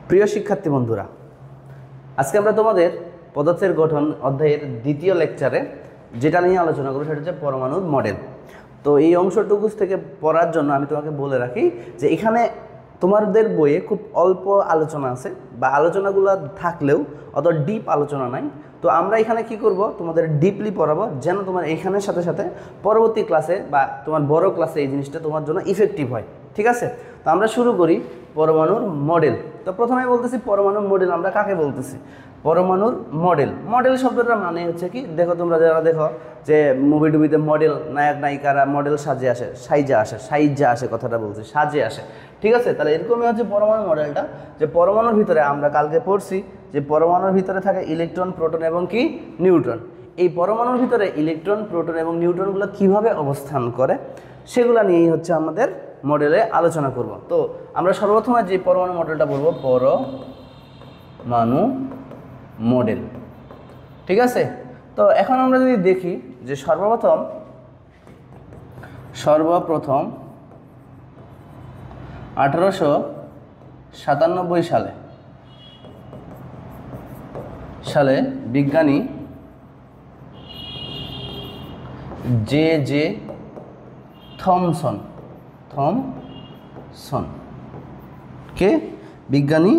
প্রিয় শিক্ষার্থী বন্ধুরা, আজকে আমরা তোমাদের পদার্থের গঠন অধ্যায়ের দ্বিতীয় লেকচারে যেটা নিয়ে আলোচনা করব সেটা হচ্ছে পরমাণুর মডেল। তো এই অংশটুকু থেকে পড়ার জন্য আমি তোমাকে বলে রাখি যে এখানে তোমাদের বইয়ে খুব অল্প আলোচনা আছে বা আলোচনাগুলো থাকলেও অত ডিপ আলোচনা নাই। তো আমরা এখানে কি করব, তোমাদের ডিপলি পড়াবো যেন তোমার এখানের সাথে সাথে পরবর্তী ক্লাসে বা তোমার বড় ক্লাসে এই জিনিসটা তোমার জন্য ইফেক্টিভ হয়। ঠিক আছে, তো আমরা শুরু করি পরমাণুর মডেল। তো প্রথমে বলতেছি পরমাণুর মডেল আমরা কাকে বলতেছি। পরমাণুর মডেল, মডেল শব্দটার মানে হচ্ছে কি, দেখো তোমরা যারা দেখো যে মুভি টুভিতে মডেল নায়ক নায়িকারা মডেল সাজে আসে, সাইজা আসে কথাটা বলছি, সাজে আসে। ঠিক আছে, তাহলে এরকমই হচ্ছে পরমাণু মডেলটা, যে পরমাণুর ভিতরে আমরা কালকে পড়ছি যে পরমাণুর ভিতরে থাকে ইলেকট্রন, প্রোটন এবং কি নিউট্রন। এই পরমাণুর ভিতরে ইলেকট্রন, প্রোটন এবং নিউট্রনগুলো কিভাবে অবস্থান করে সেগুলো নিয়েই হচ্ছে আমাদের মডেলে আলোচনা করব। তো আমরা সর্বপ্রথমে যে পরমাণু মডেলটা বলবো পরমাণু মডেল। ঠিক আছে, তো এখন আমরা যদি দেখি যে সর্বপ্রথম 1897 সালে বিজ্ঞানী জে থমসন কে বিজ্ঞানী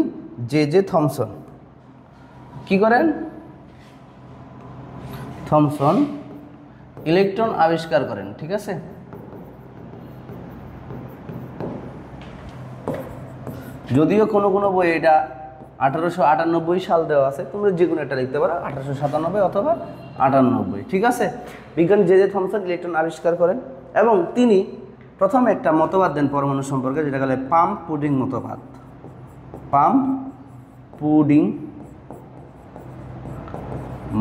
জে থমসন কি করেন, থমসন ইলেকট্রন আবিষ্কার করেন। ঠিক আছে, যদিও কোনো কোনো বই এটা 1898 সাল দেওয়া আছে, তোমরা যে কোনো একটা লিখতে পারো 1897 অথবা 98। ঠিক আছে, বিজ্ঞানী জে থমসন ইলেকট্রন আবিষ্কার করেন এবং তিনি প্রথমে একটা মতবাদ দেন পরমাণু সম্পর্কে, যেটা বলে পাম্প পুডিং মতবাদ। পাম্প পুডিং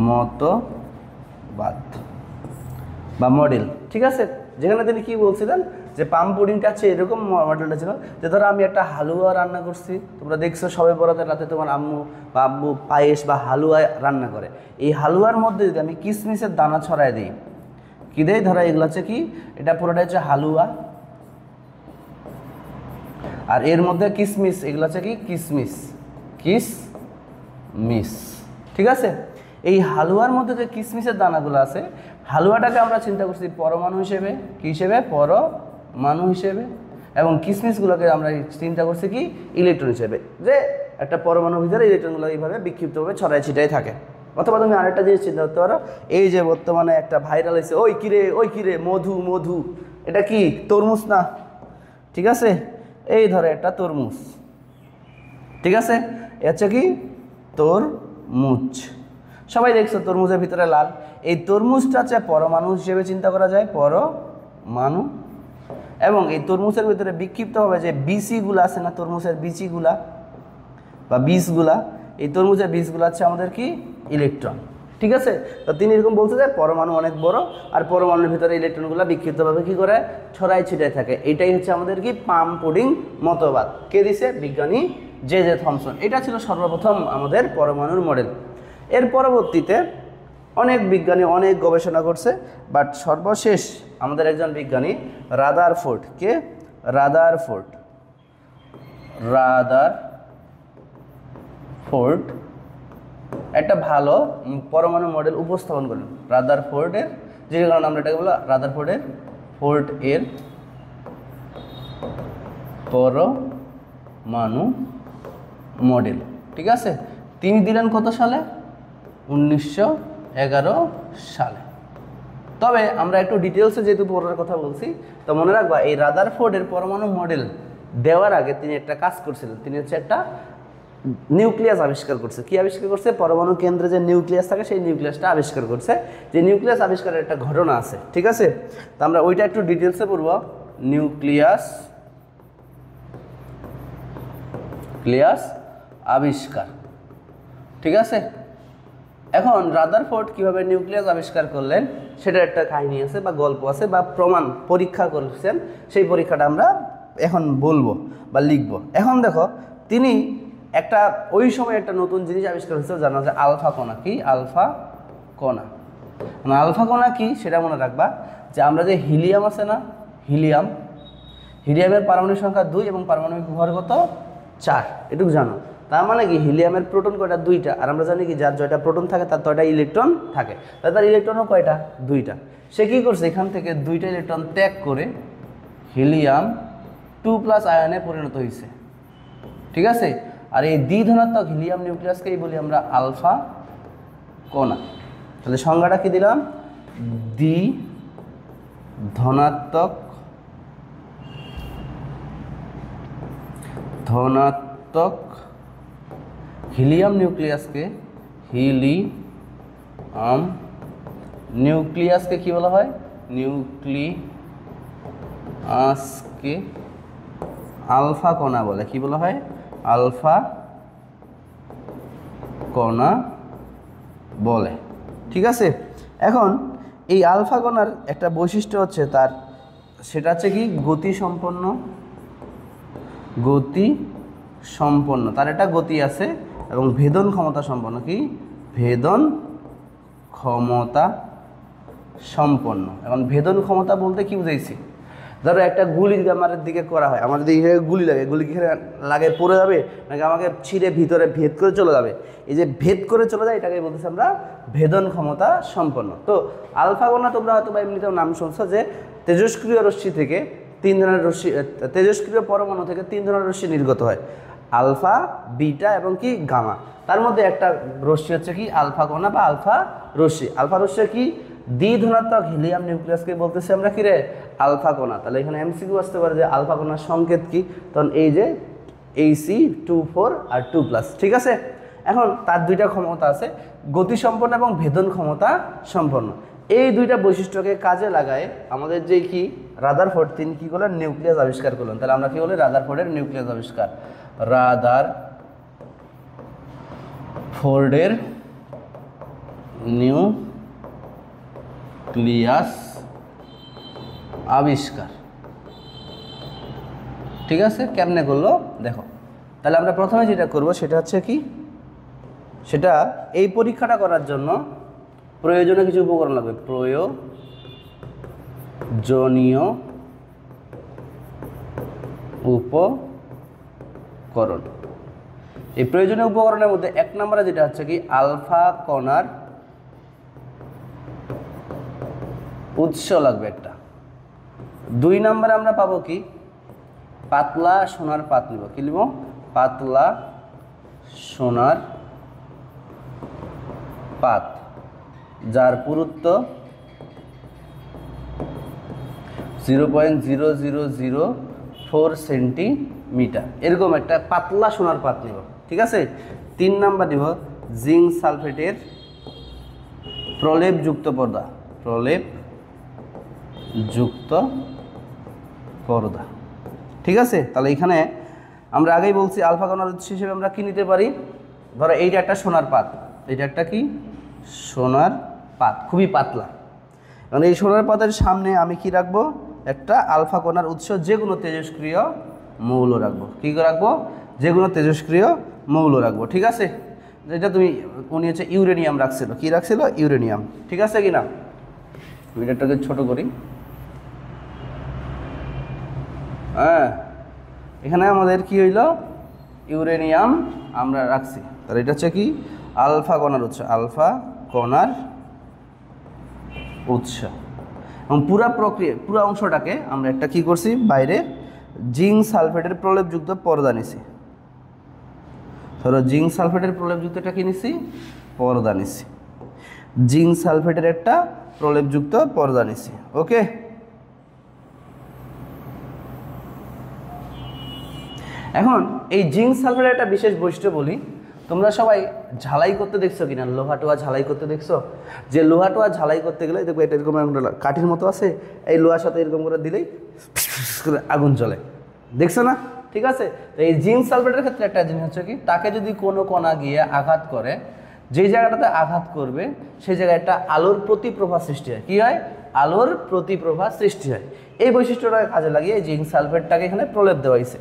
মতবাদ বা মডেল। ঠিক আছে, যেখানে তিনি কি বলছিলেন যে পাম্প পুডিংটা আছে, এরকম মডেলটা ছিল যে ধরো আমি একটা হালুয়া রান্না করছি, তোমরা দেখছো সবে বরাতের রাতে তোমার আম্মু বা আব্বু পায়েস বা হালুয়া রান্না করে, এই হালুয়ার মধ্যে যদি আমি কিশমিশের দানা ছড়াই দিই, কি দেয়, ধরো এগুলো হচ্ছে কি, এটা পুরোটা হচ্ছে হালুয়া, আর এর মধ্যে কিশমিশ, এগুলো হচ্ছে কি কিশমিশ। ঠিক আছে, এই হালুয়ার মধ্যে যে কিশমিশের দানাগুলো আছে, হালুয়াটাকে আমরা চিন্তা করছি পরমাণু হিসেবে, কি হিসেবে, পরমাণু হিসেবে, এবং কিশমিশগুলোকে আমরা চিন্তা করছি কি ইলেকট্রন হিসেবে, যে একটা পরমাণুর ভিতরে ইলেকট্রনগুলো এইভাবে বিক্ষিপ্তভাবে ছড়াই ছিটাই থাকে। অথবা তুমি আরেকটা জিনিস চিন্তা করতে পারো, এই যে বর্তমানে একটা ভাইরাল হয়েছে, ওই কিরে মধু, এটা কি তরমুজ না? ঠিক আছে, এই ধরে একটা তরমুজ। ঠিক আছে, এ হচ্ছে কি তরমুজ, সবাই দেখছো তরমুজের ভিতরে লাল, এই তরমুজটা হচ্ছে পরমাণু হিসেবে চিন্তা করা যায়, পরমাণু। এবং এই তরমুজের ভিতরে বিক্ষিপ্তভাবে যে বিচিগুলো আছে না, তরমুজের বিচিগুলা বা বীজগুলা, এই তরমুজের বীজগুলো হচ্ছে আমাদের কি ইলেকট্রন। ঠিক আছে, তো তিনি এরকম বলতে যে পরমাণু অনেক বড়, আর পরমাণুর ভিতরে ইলেকট্রনগুলো বিক্ষিপ্তভাবে কি করে ছড়াই ছিটাই থাকে। এটাই হচ্ছে আমাদের কি পাম্প পুডিং মতবাদ। কে দিছে? বিজ্ঞানী জে থমসন। এটা ছিল সর্বপ্রথম আমাদের পরমাণুর মডেল। এর পরবর্তীতে অনেক বিজ্ঞানী অনেক গবেষণা করছে, বাট সর্বশেষ আমাদের একজন বিজ্ঞানী রাদারফোর্ড, কে রাদারফোর্ড একটা ভালো পরমাণু মডেল উপস্থাপন করেন। রাদারফোর্ডের, যে কারণে আমরা এটাকে বলি ফোর্ড এর পরমাণু মডেল। ঠিক আছে, তিনি দিলেন কত সালে? 1911 সালে। তবে আমরা একটু ডিটেলসে যেহেতু পড়ার কথা বলছি, তো মনে রাখবা এই রাদারফোর্ডের পরমাণু মডেল দেওয়ার আগে তিনি একটা কাজ করছিলেন। তিনি হচ্ছে একটা নিউক্লিয়াস আবিষ্কার করছে। কি আবিষ্কার করছে? পরমাণু কেন্দ্রে যে নিউক্লিয়াস থাকে সেই নিউক্লিয়াসটা আবিষ্কার করছে। যে নিউক্লিয়াস আবিষ্কারের একটা ঘটনা আছে। ঠিক আছে, তো আমরা ওইটা একটু ডিটেলসে পড়ব। নিউক্লিয়াস আবিষ্কার। ঠিক আছে, এখন রাদারফোর্ড কিভাবে নিউক্লিয়াস আবিষ্কার করলেন সেটা একটা কাহিনী আছে বা গল্প আছে বা প্রমাণ পরীক্ষা করছেন, সেই পরীক্ষাটা আমরা এখন বলবো বা লিখব। এখন দেখো, তিনি একটা ওই সময় একটা নতুন জিনিস আবিষ্কার হয়েছে, জানা যায় আলফা কণা। কি আলফা কণা? আলফা কণা কি সেটা মনে রাখবা, যে আমরা যে হিলিয়াম আছে না, হিলিয়ামের পারমাণবিক সংখ্যা 2 এবং পারমাণবিক ভর কত? 4, এটুকু জানো। তার মানে কি হিলিয়ামের প্রোটন কয়টা? 2টা। আর আমরা জানি কি যার 6টা প্রোটন থাকে তার 6টা ইলেকট্রন থাকে, তাহলে তার ইলেকট্রনও কয়টা? 2টা। সে কী করছে, এখান থেকে 2টা ইলেকট্রন ত্যাগ করে হিলিয়াম 2+ আয়নে পরিণত হয়েছে, ঠিক আছে। আর এই দ্বিধনাত্মক হিলিয়াম নিউক্লিয়াসকেই বলি আমরা আলফা কণা। তাহলে সংজ্ঞাটা কি দিলাম? ধনাত্মক হিলিয়াম নিউক্লিয়াসকে কি বলা হয়? নিউক্লিয়াসকে আলফা কণা বলে। কি বলা হয়? আলফা কণা বলে, ঠিক আছে। এখন এই আলফা কণার একটা বৈশিষ্ট্য হচ্ছে সেটা হচ্ছে কি গতি সম্পন্ন, তার একটা গতি আছে এবং ভেদন ক্ষমতা সম্পন্ন। কি ভেদন ক্ষমতা সম্পন্ন? এখন ভেদন ক্ষমতা বলতে কি বুঝাইছি? ধরো একটা গুলি আমার দিকে করা হয়, আমার যদি এখানে গুলি লাগে, গুলি এখানে লাগে পড়ে যাবে নাকি আমাকে ছিঁড়ে ভিতরে ভেদ করে চলে যাবে? এই যে ভেদ করে চলে যায় এটাকে বলতেছি আমরা ভেদন ক্ষমতা সম্পন্ন। তো আলফা কণা তোমরা হয়তো বা এমনিতেও নাম শুনছো যে তেজস্ক্রিয় রশ্মি থেকে 3 ধরনের রশ্মি, তেজস্ক্রিয় পরমাণু থেকে 3 ধরনের রশ্মি নির্গত হয়, আলফা, বিটা এবং কি গামা। তার মধ্যে একটা রশ্মি হচ্ছে কি আলফা কণা বা আলফা রশ্মি। আলফা রশ্মি কি দ্বিধনাত্মক হিলিয়াম নিউক্লিয়াসকে বলতেছি আমরা কি রে? আলফা কণা। তাহলে এখানে এমসিকিউ আসতে পারে যে আলফা কণার সংকেত কি? তখন এই যে Ac24 আর 2+, ঠিক আছে। এখন তার 2টা ক্ষমতা আছে, গতিসম্পন্ন এবং ভেদন ক্ষমতা সম্পন্ন। এই 2টা বৈশিষ্ট্যকে কাজে লাগায় আমাদের যে কি রাদারফোর্ড তিনি কি করলেন? নিউক্লিয়াস আবিষ্কার করলেন। তাহলে আমরা কি বলি? রাদারফোর্ডের নিউক্লিয়াস আবিষ্কার। রাদারফোর্ডের নিউক্লিয়াস আবিষ্কার, ঠিক আছে। কেমনে করলো দেখো। তাহলে আমরা প্রথমে যেটা করব সেটা হচ্ছে কি, সেটা এই পরীক্ষাটা করার জন্য প্রয়োজনীয় কিছু উপকরণ লাগবে। প্রয়োজনীয় উপকরণ, এই প্রয়োজনীয় উপকরণের মধ্যে 1 নম্বরে যেটা হচ্ছে কি আলফা কণার উৎস লাগবে একটা। 2 নম্বরে আমরা পাবো কি পাতলা সোনার পাত নিব। কি নিব? পাতলা সোনার পাত, যার পুরুত্ব 0.0004 সেন্টিমিটার, এরকম একটা পাতলা সোনার পাত নিব, ঠিক আছে। 3 নাম্বার নিব জিঙ্ক সালফেটের প্রলেপযুক্ত পর্দা, ঠিক আছে। তাহলে এখানে আমরা আগেই বলছি আলফা কণার উৎস হিসেবে আমরা কি নিতে পারি? ধরো এইটা একটা সোনার পাত, এটা একটা কি সোনার পাত, খুবই পাতলা। কারণ এই সোনার পাতের সামনে আমি কি রাখবো? একটা আলফা কণার উৎস, যে কোনো তেজস্ক্রিয় মৌল রাখবো। কী রাখবো? যে কোনো তেজস্ক্রিয় মৌল রাখবো, ঠিক আছে। যেটা উনি হচ্ছে ইউরেনিয়াম রাখছিল। কি রাখছিল? ইউরেনিয়াম, ঠিক আছে কি না? মিটারটাকে ছোট করি। হ্যাঁ, এখানে আমাদের কি হইল? ইউরেনিয়াম আমরা রাখছি। তাহলে এটা হচ্ছে কি আলফা কণার উৎস, আলফা কণার উৎস। এবং পুরো অংশটাকে আমরা একটা কি করছি? বাইরে জিঙ্ক সালফেটের প্রলেপযুক্ত পর্দা নিছি। ধরো জিঙ্ক সালফেটের প্রলেপযুক্ত এটা কি নিছি? পর্দা নিছি। জিঙ্ক সালফেটের একটা প্রলেপযুক্ত পর্দা নিছি, ওকে। এখন এই জিঙ্ক সালফেটের একটা বিশেষ বৈশিষ্ট্য বলি। তোমরা সবাই ঝালাই করতে দেখছো কিনা? লোহা টোয়া ঝালাই করতে দেখছো? যে লোহা টোয়া ঝালাই করতে গেলে দেখবো এটা এরকম কাঠির মতো আছে, এই লোহার সাথে এরকম করে দিলেই করে আগুন জ্বলে, দেখছো না? ঠিক আছে। তো এই জিঙ্ক সালফেটের ক্ষেত্রে একটা জিনিস হচ্ছে কি, তাকে যদি কোনো কণা গিয়ে আঘাত করে, যেই জায়গাটাতে আঘাত করবে সেই জায়গায় একটা আলোর প্রতিপ্রভা সৃষ্টি হয়। কি হয়? আলোর প্রতিপ্রভা সৃষ্টি হয়। এই বৈশিষ্ট্যটাকে কাজে লাগিয়ে জিঙ্ক সালফেটটাকে এখানে প্রলেপ দেওয়া হয়েছে।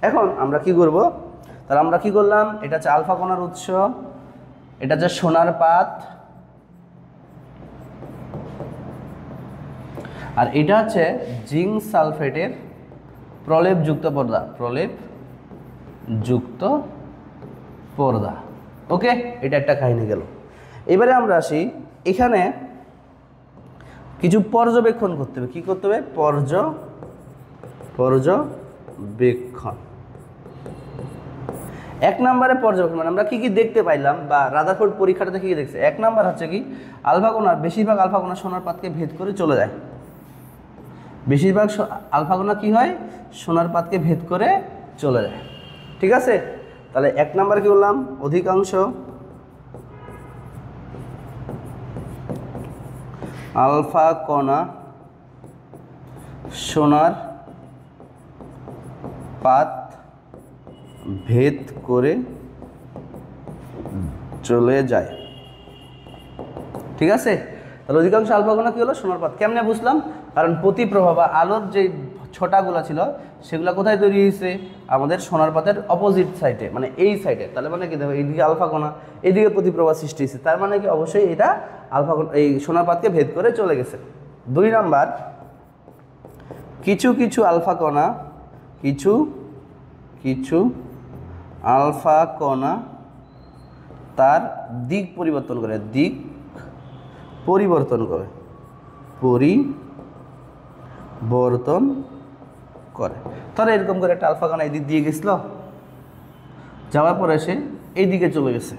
এখন আমরা কি করব? তাহলে আমরা কি করলাম? এটা হচ্ছে আলফা কণার উৎস, এটা হচ্ছে সোনার পাত, আর এটা হচ্ছে জিঙ্ক সালফেটের প্রলেপযুক্ত পর্দা, প্রলেপযুক্ত পর্দা। ওকে, এটা একটা কাহিনী গেল। এবারে আমরা আসি, এখানে কিছু পর্যবেক্ষণ করতে হবে। কী করতে হবে? পর্যবেক্ষণ। এক নম্বরে পর্যবেক্ষণ মানে আমরা কী কী দেখতে পাইলাম, বা রাদারফোর্ড পরীক্ষাটাতে কী কী দেখছে। এক নাম্বার হচ্ছে কি, আলফা কণা, বেশিরভাগ আলফা কণা সোনার পাতকে ভেদ করে চলে যায়। বেশিরভাগ আলফা কণা কী হয়? সোনার পাতকে ভেদ করে চলে যায়। ঠিক আছে, তাহলে এক নাম্বার কি বললাম? অধিকাংশ আলফা কণা সোনার পাত ভেদ করে চলে যায়। ঠিক আছে, তাহলে অধিকাংশ আলফা কণা কী হলো? সোনার পাত। কেমনে বুঝলাম? কারণ প্রতিপ্রভা বা আলোর যে ছোটাগুলো ছিল সেগুলো কোথায় তৈরি হয়েছে? আমাদের সোনার পাতের অপোজিট সাইডে, মানে এই সাইডে। তাহলে মানে কি, দেখো এইদিকে আলফা কণা, এইদিকে প্রতিপ্রভা সৃষ্টি হয়েছে, তার মানে কি অবশ্যই এটা আলফা কণা এই সোনার পাতকে ভেদ করে চলে গেছে। দুই নাম্বার, কিছু কিছু আলফা কণা আলফা কণা তার দিক পরিবর্তন করে, ধরো এরকম করে একটা আলফা কণা এদিক দিয়ে গেছিল, যাওয়ার পরে সে এইদিকে চলে গেছে,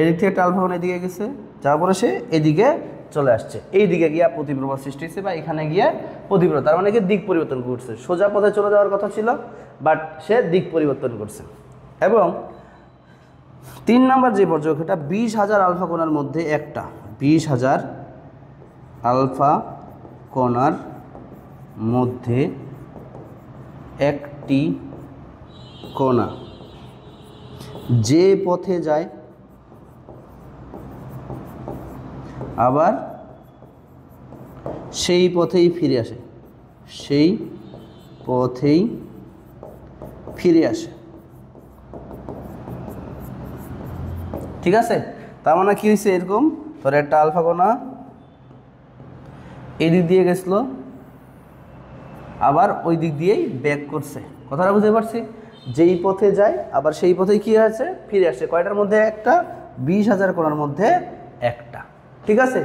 এদিক থেকে একটা আলফা কণা এদিকে গেছে, যাওয়ার পরে সে এদিকে চলে আসছে, এইদিকে গিয়া প্রতিপ্রভা সৃষ্টি হয়েছে, বা এখানে গিয়ে প্রতিপ্রভা, তার মানে কি দিক পরিবর্তন করছে। সোজা পথে চলে যাওয়ার কথা ছিল, বাট সে দিক পরিবর্তন করছে। এবং তিন নাম্বার যে পর্যবেক্ষণটা, 20,000 আলফা কণার মধ্যে একটা, 20,000 আলফা কণার মধ্যে একটি কণা যে পথে যায় আবার সেই পথেই ফিরে আসে, ঠিক আছে, তার মানে কি হয়েছে? এরকম ধর একটা আলফা কণা এই দিক দিয়ে গেছিলো, আবার ওই দিক দিয়েই ব্যাক করছে। কথাটা বুঝতে পারছি? যেই পথে যায় আবার সেই পথেই কী হয়েছে? ফিরে আসছে। কয়টার মধ্যে? একটা। 20,000 কণার মধ্যে একটা। ঠিক আছে,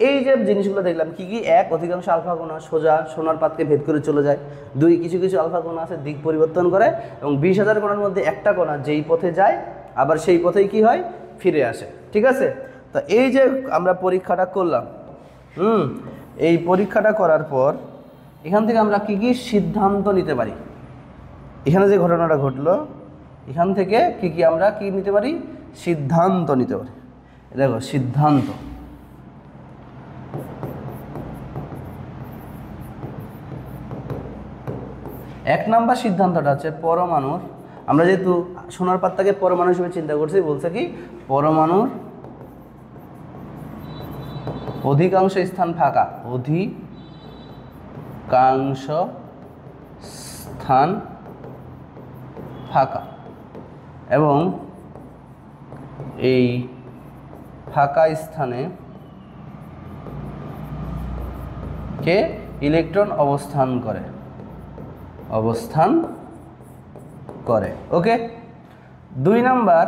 এই যে জিনিসগুলো দেখলাম কি কি, এক, অধিকাংশ আলফা কণা সোজা সোনার পাতকে ভেদ করে চলে যায়। দুই, কিছু কিছু আলফা কণা আছে দিক পরিবর্তন করে। এবং 20,000 কণার মধ্যে একটা কণা যেই পথে যায় আবার সেই পথেই কি হয়? ফিরে আসে। ঠিক আছে, তো এই যে আমরা পরীক্ষাটা করলাম, এই পরীক্ষাটা করার পর এখান থেকে আমরা কি কি সিদ্ধান্ত নিতে পারি? এখানে যে ঘটনাটা ঘটলো এখান থেকে কি কি আমরা কি নিতে পারি? সিদ্ধান্ত নিতে পারি। দেখো সিদ্ধান্ত, এক নাম্বার সিদ্ধান্তটা হচ্ছে পরমাণুর, আমরা যেহেতু সোনার পাতটাকে পরমাণু হিসেবে চিন্তা করছি, বলছে কি পরমাণুর অধিকাংশ স্থান ফাঁকা, অধিকাংশ স্থান ফাঁকা, এবং এই ফাঁকা স্থানে কে ইলেকট্রন অবস্থান করে। ওকে, দুই নাম্বার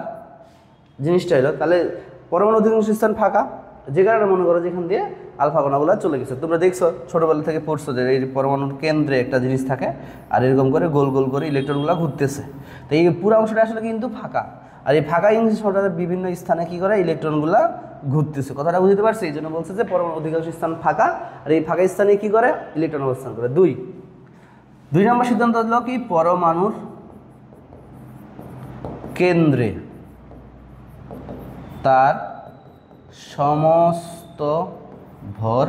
জিনিসটা হলো, তাহলে পরমাণু অধিকাংশ স্থান ফাঁকা, যে কারণে মনে করো যেখান দিয়ে আলফা কণাগুলো চলে গেছে। তোমরা দেখছো ছোটোবেলা থেকে পড়ছো যে এই পরমাণুর কেন্দ্রে একটা জিনিস থাকে, আর এরকম করে গোল গোল করে ইলেকট্রনগুলো ঘুরতেছে। তো এই পুরো অংশটা আসলে কিন্তু ফাঁকা, আর এই ফাঁকা অংশটা বিভিন্ন স্থানে কী করে? ইলেকট্রনগুলো ঘুরতেছে। কথাটা বুঝতে পারছি? এই জন্য বলছে যে পরমাণু অধিকাংশ স্থান ফাঁকা, আর এই ফাঁকা স্থানে কী করে? ইলেকট্রন অবস্থান করে। দুই নম্বর সিদ্ধান্ত হলো কি পরমাণুর কেন্দ্রে তার সমস্ত ভর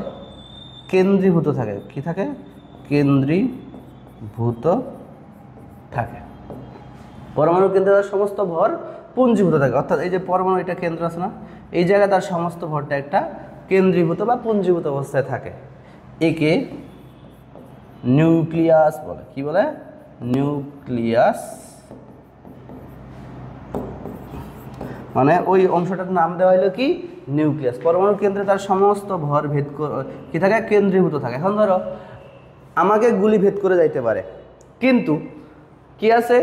কেন্দ্রীভূত থাকে। কি থাকে? কেন্দ্রীভূত থাকে। পরমাণুর কেন্দ্রে তার সমস্ত ভর পুঞ্জীভূত থাকে, অর্থাৎ এই যে পরমাণু এটা কেন্দ্র আছে না, এই জায়গায় তার সমস্ত ভরটা একটা কেন্দ্রীভূত বা পুঞ্জীভূত অবস্থায় থাকে। একে নিউক্লিয়াস বলে। কি বলে? নিউক্লিয়াস। মানে ওই অংশটার নাম দেওয়া হলো কি? নিউক্লিয়াস। পরমাণুর কেন্দ্রে তার সমস্ত ভর ভেদ কি থাকে? কেন্দ্রীভূত থাকে। এখন ধরো আমাকে গুলি ভেদ করে যাইতে পারে, কিন্তু কি আছে?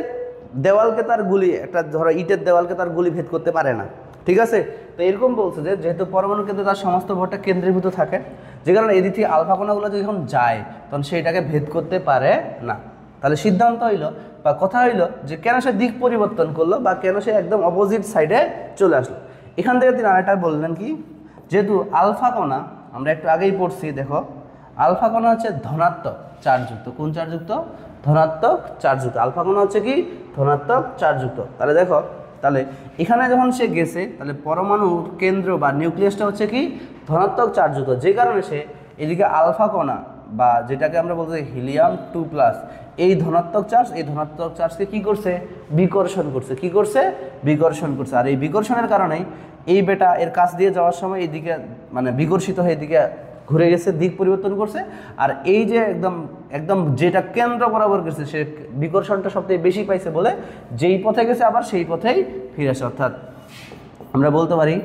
দেওয়ালকে তার গুলি, একটা ধরো ইটের দেওয়ালকে তার গুলি ভেদ করতে পারে না, ঠিক আছে। তো এরকম বলছে যে যেহেতু পরমাণু কেন্দ্রে তার সমস্ত ভরটা কেন্দ্রীভূত থাকে, যে কারণে এদিক থেকে আলফা কণাগুলো যখন যায় তখন সেইটাকে ভেদ করতে পারে না। তাহলে সিদ্ধান্ত হইলো বা কথা হইলো যে কেন সে দিক পরিবর্তন করলো বা কেন সে একদম অপোজিট সাইডে চলে আসলো। এখান থেকে তিনি আরেকটা বললেন কি, যেহেতু আলফা কণা আমরা একটু আগেই পড়ছি, দেখো আলফা কণা হচ্ছে ধনাত্মক চার্জযুক্ত। কোন চার্জযুক্ত? ধনাত্মক চার্জযুক্ত। আলফা কণা হচ্ছে কি? ধনাত্মক চার্জযুক্ত। তাহলে দেখো, তাহলে এখানে যখন সে গেছে তাহলে পরমাণুর কেন্দ্র বা নিউক্লিয়াসটা হচ্ছে কি? ধনাত্মক চার্জযুক্ত, যে কারণে সে এদিকে আলফা কণা বা যেটাকে আমরা বলতে হিলিয়াম 2+, এই ধনাত্মক চার্জ, এই ধনাত্মক চার্জকে কি করছে? বিকর্ষণ করছে। কি করছে? বিকর্ষণ করছে। আর এই বিকর্ষণের কারণেই এই বেটা এর কাছ দিয়ে যাওয়ার সময় এইদিকে মানে বিকর্ষিত হয়ে এদিকে ঘুরে গেছে, দিক পরিবর্তন করছে। আর এই যে একদম একদম যেটা কেন্দ্র বরাবর গেছে সে বিকর্ষণটা সবথেকে বেশি পাইছে বলে যেই পথে গেছে আবার সেই পথেই ফিরে আসে। অর্থাৎ আমরা বলতে পারি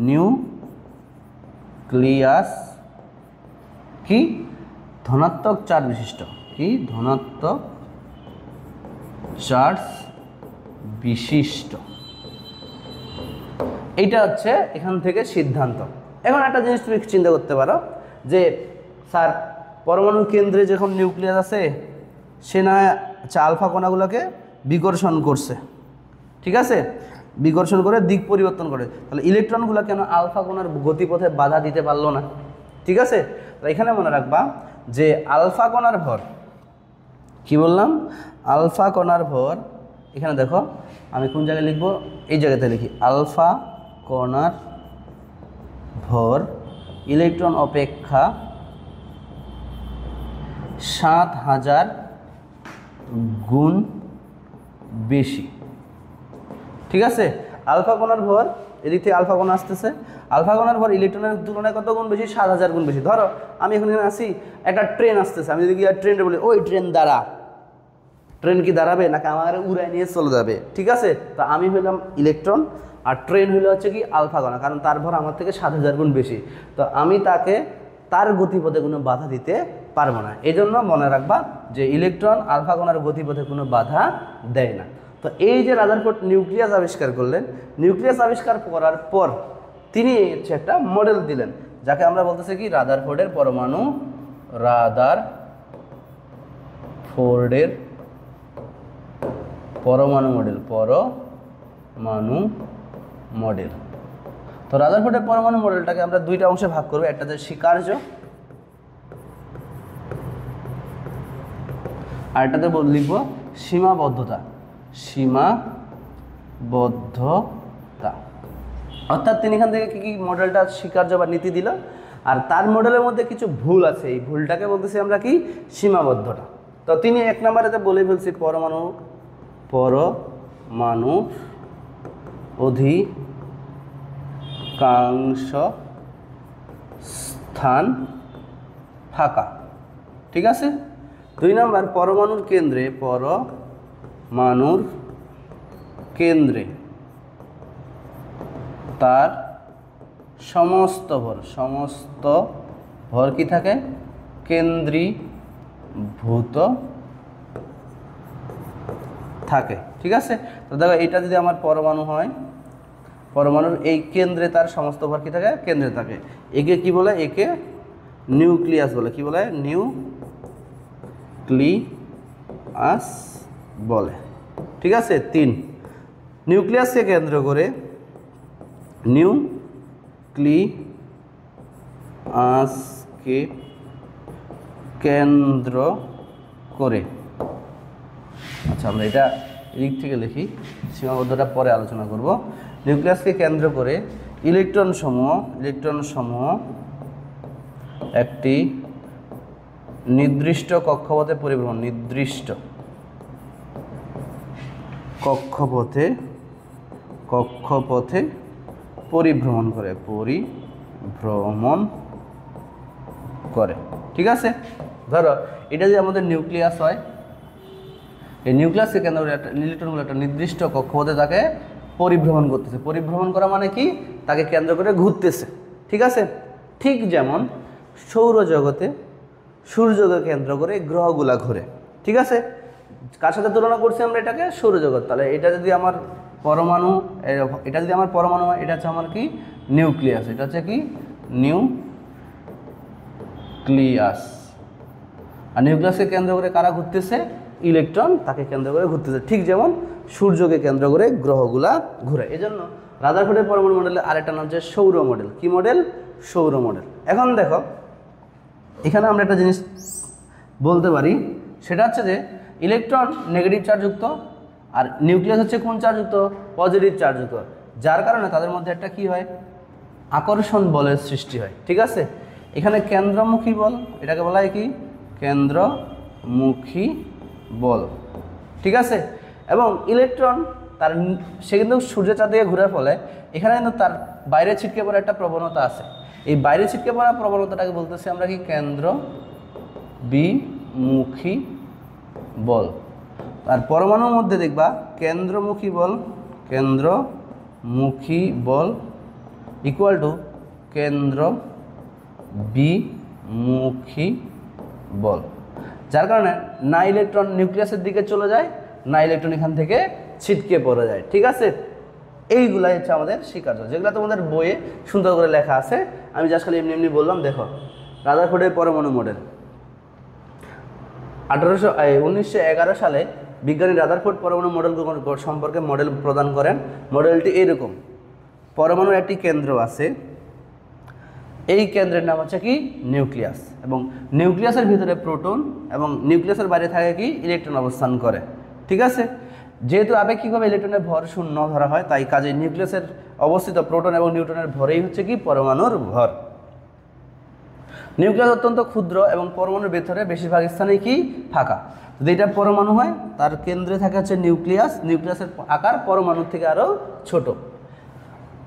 নিউক্লিয়াস কি? ধনাত্মক চার্জ বিশিষ্ট। কি? ধনাত্মক চার্জ বিশিষ্ট। এইটা হচ্ছে এখান থেকে সিদ্ধান্ত। এখন একটা জিনিস তুমি চিন্তা করতে পারো যে স্যার পরমাণু কেন্দ্রে যখন নিউক্লিয়াস আছে সে না আলফা কণাগুলোকে বিকর্ষণ করছে, ঠিক আছে, বিকর্ষণ করে দিক পরিবর্তন করে, তাহলে ইলেকট্রনগুলো কেন আলফা কণার গতিপথে বাধা দিতে পারলো না? ঠিক আছে, তো এখানে মনে রাখবা যে আলফা কণার ভর, কি বললাম? আলফা কণার ভর, এখানে দেখো আমি কোন জায়গায় লিখবো, এই জায়গাতে লিখি, আলফা কণার ভর ইলেকট্রন অপেক্ষা 7000 গুণ বেশি, ঠিক আছে। আলফা কণার ভর, এদিক থেকে আলফা কণা আসতেছে, আলফা কণার ভর ইলেকট্রনের তুলনায় কত গুণ বেশি? 7000 গুণ বেশি। ধরো আমি এখানে আসি, একটা ট্রেন আসতেছে, আমি যদি ট্রেনটা বলি ওই ট্রেন দাঁড়া, ট্রেন কি দাঁড়াবে নাকি আমার উড়ায় নিয়ে চলে যাবে? ঠিক আছে, তো আমি হইলাম ইলেকট্রন আর ট্রেন হইলে হচ্ছে কি আলফা কণা, কারণ তার ভর আমার থেকে 7000 গুণ বেশি, তো আমি তাকে তার গতিপথে কোনো বাধা দিতে পারবো না। এই জন্য মনে রাখবা যে ইলেকট্রন আলফা কণার গতিপথে কোনো বাধা দেয় না। তো এই যে রাদারফোর্ড নিউক্লিয়াস আবিষ্কার করলেন, নিউক্লিয়াস আবিষ্কার করার পর তিনি হচ্ছে একটা মডেল দিলেন যাকে আমরা বলতেছি কি রাদারফোর্ডের পরমাণু, রাদারফোর্ডের পরমাণু মডেল, পরমাণু মডেল। তো রাদারফোর্ডের পরমাণু মডেলটাকে আমরা দুইটা অংশে ভাগ করব, একটাতে স্বীকার্য আর একটাতে লিখব সীমাবদ্ধতা। সীমাবদ্ধতা অর্থাৎ তিনি এখান থেকে কি কি মডেলটা স্বীকার্য বা নীতি দিল, আর তার মডেলের মধ্যে কিছু ভুল আছে, এই ভুলটাকে বলতেছি আমরা কি সীমাবদ্ধতা। তো তিনি এক নম্বরেতে বলে ফেলছি পরমাণু অধিকাংশ স্থান ফাঁকা, ঠিক আছে। দুই নম্বর পরমাণুর কেন্দ্রে তার সমস্ত ভর কি থাকে? কেন্দ্রীভূত থাকে, ঠিক আছে। তো দেখো এটা যদি আমার পরমাণু হয়, পরমাণুর এই কেন্দ্রে তার সমস্ত ভর কি থাকে? কেন্দ্রে থাকে। একে কি বলে? একে নিউক্লিয়াস বলে। কি বলে? নিউক্লিয়াস বলে, ঠিক আছে। 3 নিউক্লিয়াসকে কেন্দ্র করে, নিউক্লিয়াসকে কেন্দ্র করে, আচ্ছা আমরা এটা এদিক থেকে লিখি, সীমাবদ্ধতা পরে আলোচনা করব। নিউক্লিয়াসকে কেন্দ্র করে ইলেকট্রন সমূহ একটি নির্দিষ্ট কক্ষপথে পরিভ্রমণ, নির্দিষ্ট কক্ষপথে পরিভ্রমণ করে, ঠিক আছে। ধরো এটা যদি আমাদের নিউক্লিয়াস হয়, এই নিউক্লিয়াসকে কেন্দ্র করে ইলেকট্রনগুলো একটা নির্দিষ্ট কক্ষপথে তাকে পরিভ্রমণ করতেছে। পরিভ্রমণ করা মানে কি? তাকে কেন্দ্র করে ঘুরতেছে, ঠিক আছে। ঠিক যেমন সৌরজগতে সূর্যকে কেন্দ্র করে গ্রহগুলা ঘুরে, ঠিক আছে। কার সাথে তুলনা করছি আমরা এটাকে? সৌরজগৎ। তাহলে এটা যদি আমার পরমাণু, এটা যদি আমার পরমাণু হয়, এটা হচ্ছে আমার কি? নিউক্লিয়াস। এটা হচ্ছে কি? নিউক্লিয়াস। আর নিউক্লিয়াসকে কেন্দ্র করে কারা ঘুরতেছে? ইলেকট্রন তাকে কেন্দ্র করে ঘুরতেছে, ঠিক যেমন সূর্যকে কেন্দ্র করে গ্রহগুলা ঘুরে। এই জন্য রাদারফোর্ডের পরমাণু মডেলের আরেকটা নাম হচ্ছে সৌর মডেল। কি মডেল? সৌর মডেল। এখন দেখো এখানে আমরা একটা জিনিস বলতে পারি, সেটা হচ্ছে যে ইলেকট্রন নেগেটিভ চার্জযুক্ত আর নিউক্লিয়াস হচ্ছে কোন চার্জযুক্ত? পজিটিভ চার্জযুক্ত, যার কারণে তাদের মধ্যে একটা কি হয়? আকর্ষণ বলের সৃষ্টি হয়। ঠিক আছে, এখানে কেন্দ্রমুখী বল, এটাকে বলা হয় কি? কেন্দ্রমুখী বল। ঠিক আছে, এবং ইলেকট্রন সে কিন্তু সূর্যের চাঁদ দিকে ঘোরার ফলে এখানে কিন্তু তার বাইরে ছিটকে পড়ার একটা প্রবণতা আছে। এই বাইরে ছিটকে পড়ার প্রবণতাটাকে বলতেছি আমরা কি? কেন্দ্র বিমুখী বল। আর পরমাণুর মধ্যে দেখবা কেন্দ্রমুখী বল ইকুয়াল টু কেন্দ্র বিমুখী বল, যার কারণে না ইলেকট্রন নিউক্লিয়াসের দিকে চলে যায়, না ইলেকট্রন এখান থেকে ছিটকে পড়ে যায়। ঠিক আছে, এইগুলাই হচ্ছে আমাদের স্বীকার্য, যেগুলো তোমাদের বইয়ে সুন্দর করে লেখা আছে। আমি জাস্ট খালি এমনি এমনি বললাম। দেখো রাদারফোর্ডের পরমাণু মডেল 1911 সালে বিজ্ঞানী রাদারফোর্ড পরমাণু মডেল সম্পর্কে মডেল প্রদান করেন। মডেলটি এরকম: পরমাণুর একটি কেন্দ্র আছে, এই কেন্দ্রের নাম হচ্ছে কি? নিউক্লিয়াস, এবং নিউক্লিয়াসের ভিতরে প্রোটন এবং নিউক্লিয়াসের বাইরে থাকে কি? ইলেকট্রন অবস্থান করে। ঠিক আছে, যেহেতু আপেক্ষিকভাবে ইলেকট্রনের ভর শূন্য ধরা হয়, তাই কাজে নিউক্লিয়াসের অবস্থিত প্রোটন এবং নিউট্রনের ভরেই হচ্ছে কি? পরমাণুর ভর। নিউক্লিয়াস অত্যন্ত ক্ষুদ্র এবং পরমাণুর ভেতরে বেশিরভাগ স্থানেই কি? ফাঁকা। যদি এটা পরমাণু হয়, তার কেন্দ্রে থাকে হচ্ছে নিউক্লিয়াস, নিউক্লিয়াসের আকার পরমাণুর থেকে আরও ছোট।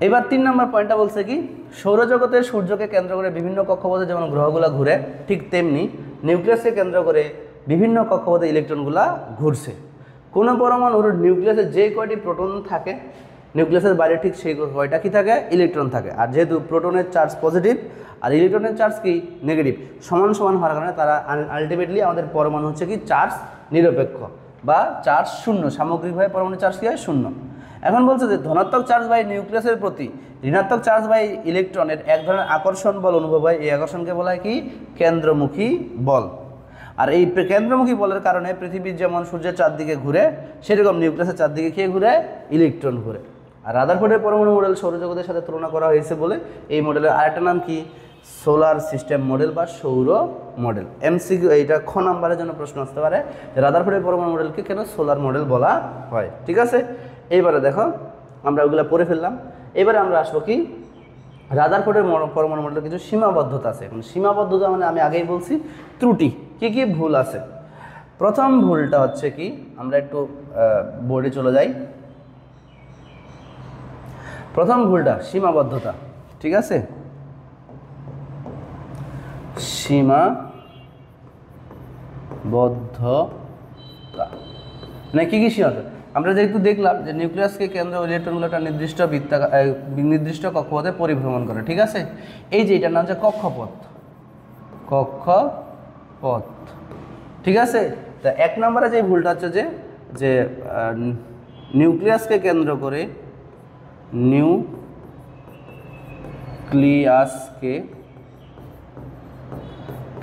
এবার 3 নম্বর পয়েন্টটা বলছে কি? সৌরজগতে সূর্যকে কেন্দ্র করে বিভিন্ন কক্ষপথে যেমন গ্রহগুলো ঘুরে, ঠিক তেমনি নিউক্লিয়াসকে কেন্দ্র করে বিভিন্ন কক্ষপথে ইলেকট্রনগুলা ঘুরছে। কোনো পরমাণুর নিউক্লিয়াসে যে কয়টি প্রোটন থাকে, নিউক্লিয়াসের বাইরে ঠিক সেই কয়টা কি থাকে? ইলেকট্রন থাকে। আর যেহেতু প্রোটনের চার্জ পজিটিভ আর ইলেকট্রনের চার্জ কি? নেগেটিভ, সমান সমান হওয়ার কারণে তারা আলটিমেটলি আমাদের পরমাণু হচ্ছে কি? চার্জ নিরপেক্ষ বা চার্জ শূন্য। সামগ্রিকভাবে পরমাণু চার্জ কি হয়? শূন্য। এখন বলছে যে ধনাত্মক চার্জ বাই নিউক্লিয়াসের প্রতি ঋণাত্মক চার্জ বাই ইলেকট্রনের এক ধরনের আকর্ষণ বল অনুভব হয়। এই আকর্ষণকে বলা হয় কি? কেন্দ্রমুখী বল। আর এই কেন্দ্রমুখী বলের কারণে পৃথিবীর যেমন সূর্যের চারদিকে ঘুরে, সেরকম নিউক্লিয়াসের চারদিকে কে ঘুরে? ইলেকট্রন ঘুরে। আর রাদারফোর্ডের পরমাণু মডেল সৌরজগতের সাথে তুলনা করা হয়েছে বলে এই মডেলের আরেকটা নাম কি? সোলার সিস্টেম মডেল বা সৌর মডেল। এমসিকিউ, এইটা খ নাম্বারের জন্য প্রশ্ন আসতে পারে, রাদারফোর্ডের পরমাণু মডেলকে কেন সোলার মডেল বলা হয়। ঠিক আছে, এইবারে দেখো আমরা ওগুলো পড়ে ফেললাম। এবারে আমরা আসবো কি? রাদারফোর্ডের পরমাণু মডেলের কিছু সীমাবদ্ধতা আছে। এখন সীমাবদ্ধতা মানে আমি আগেই বলছি ত্রুটি, কি কি ভুল আছে। প্রথম ভুলটা হচ্ছে কি? আমরা একটু বোর্ডে চলে যাই। প্রথম ভুলটা সীমাবদ্ধতা। ঠিক আছে, সীমাবদ্ধতা মানে কি কি সীমাবদ্ধতা? আমরা যেহেতু দেখলাম যে নিউক্লিয়াসকে কেন্দ্র ইলেকট্রনগুলো একটা নির্দিষ্ট কক্ষপথে পরিভ্রমণ করে। ঠিক আছে, এই যে এটার নাম হচ্ছে কক্ষপথ। ঠিক আছে, তা 1 নম্বরে যে ভুলটা হচ্ছে যে নিউক্লিয়াসকে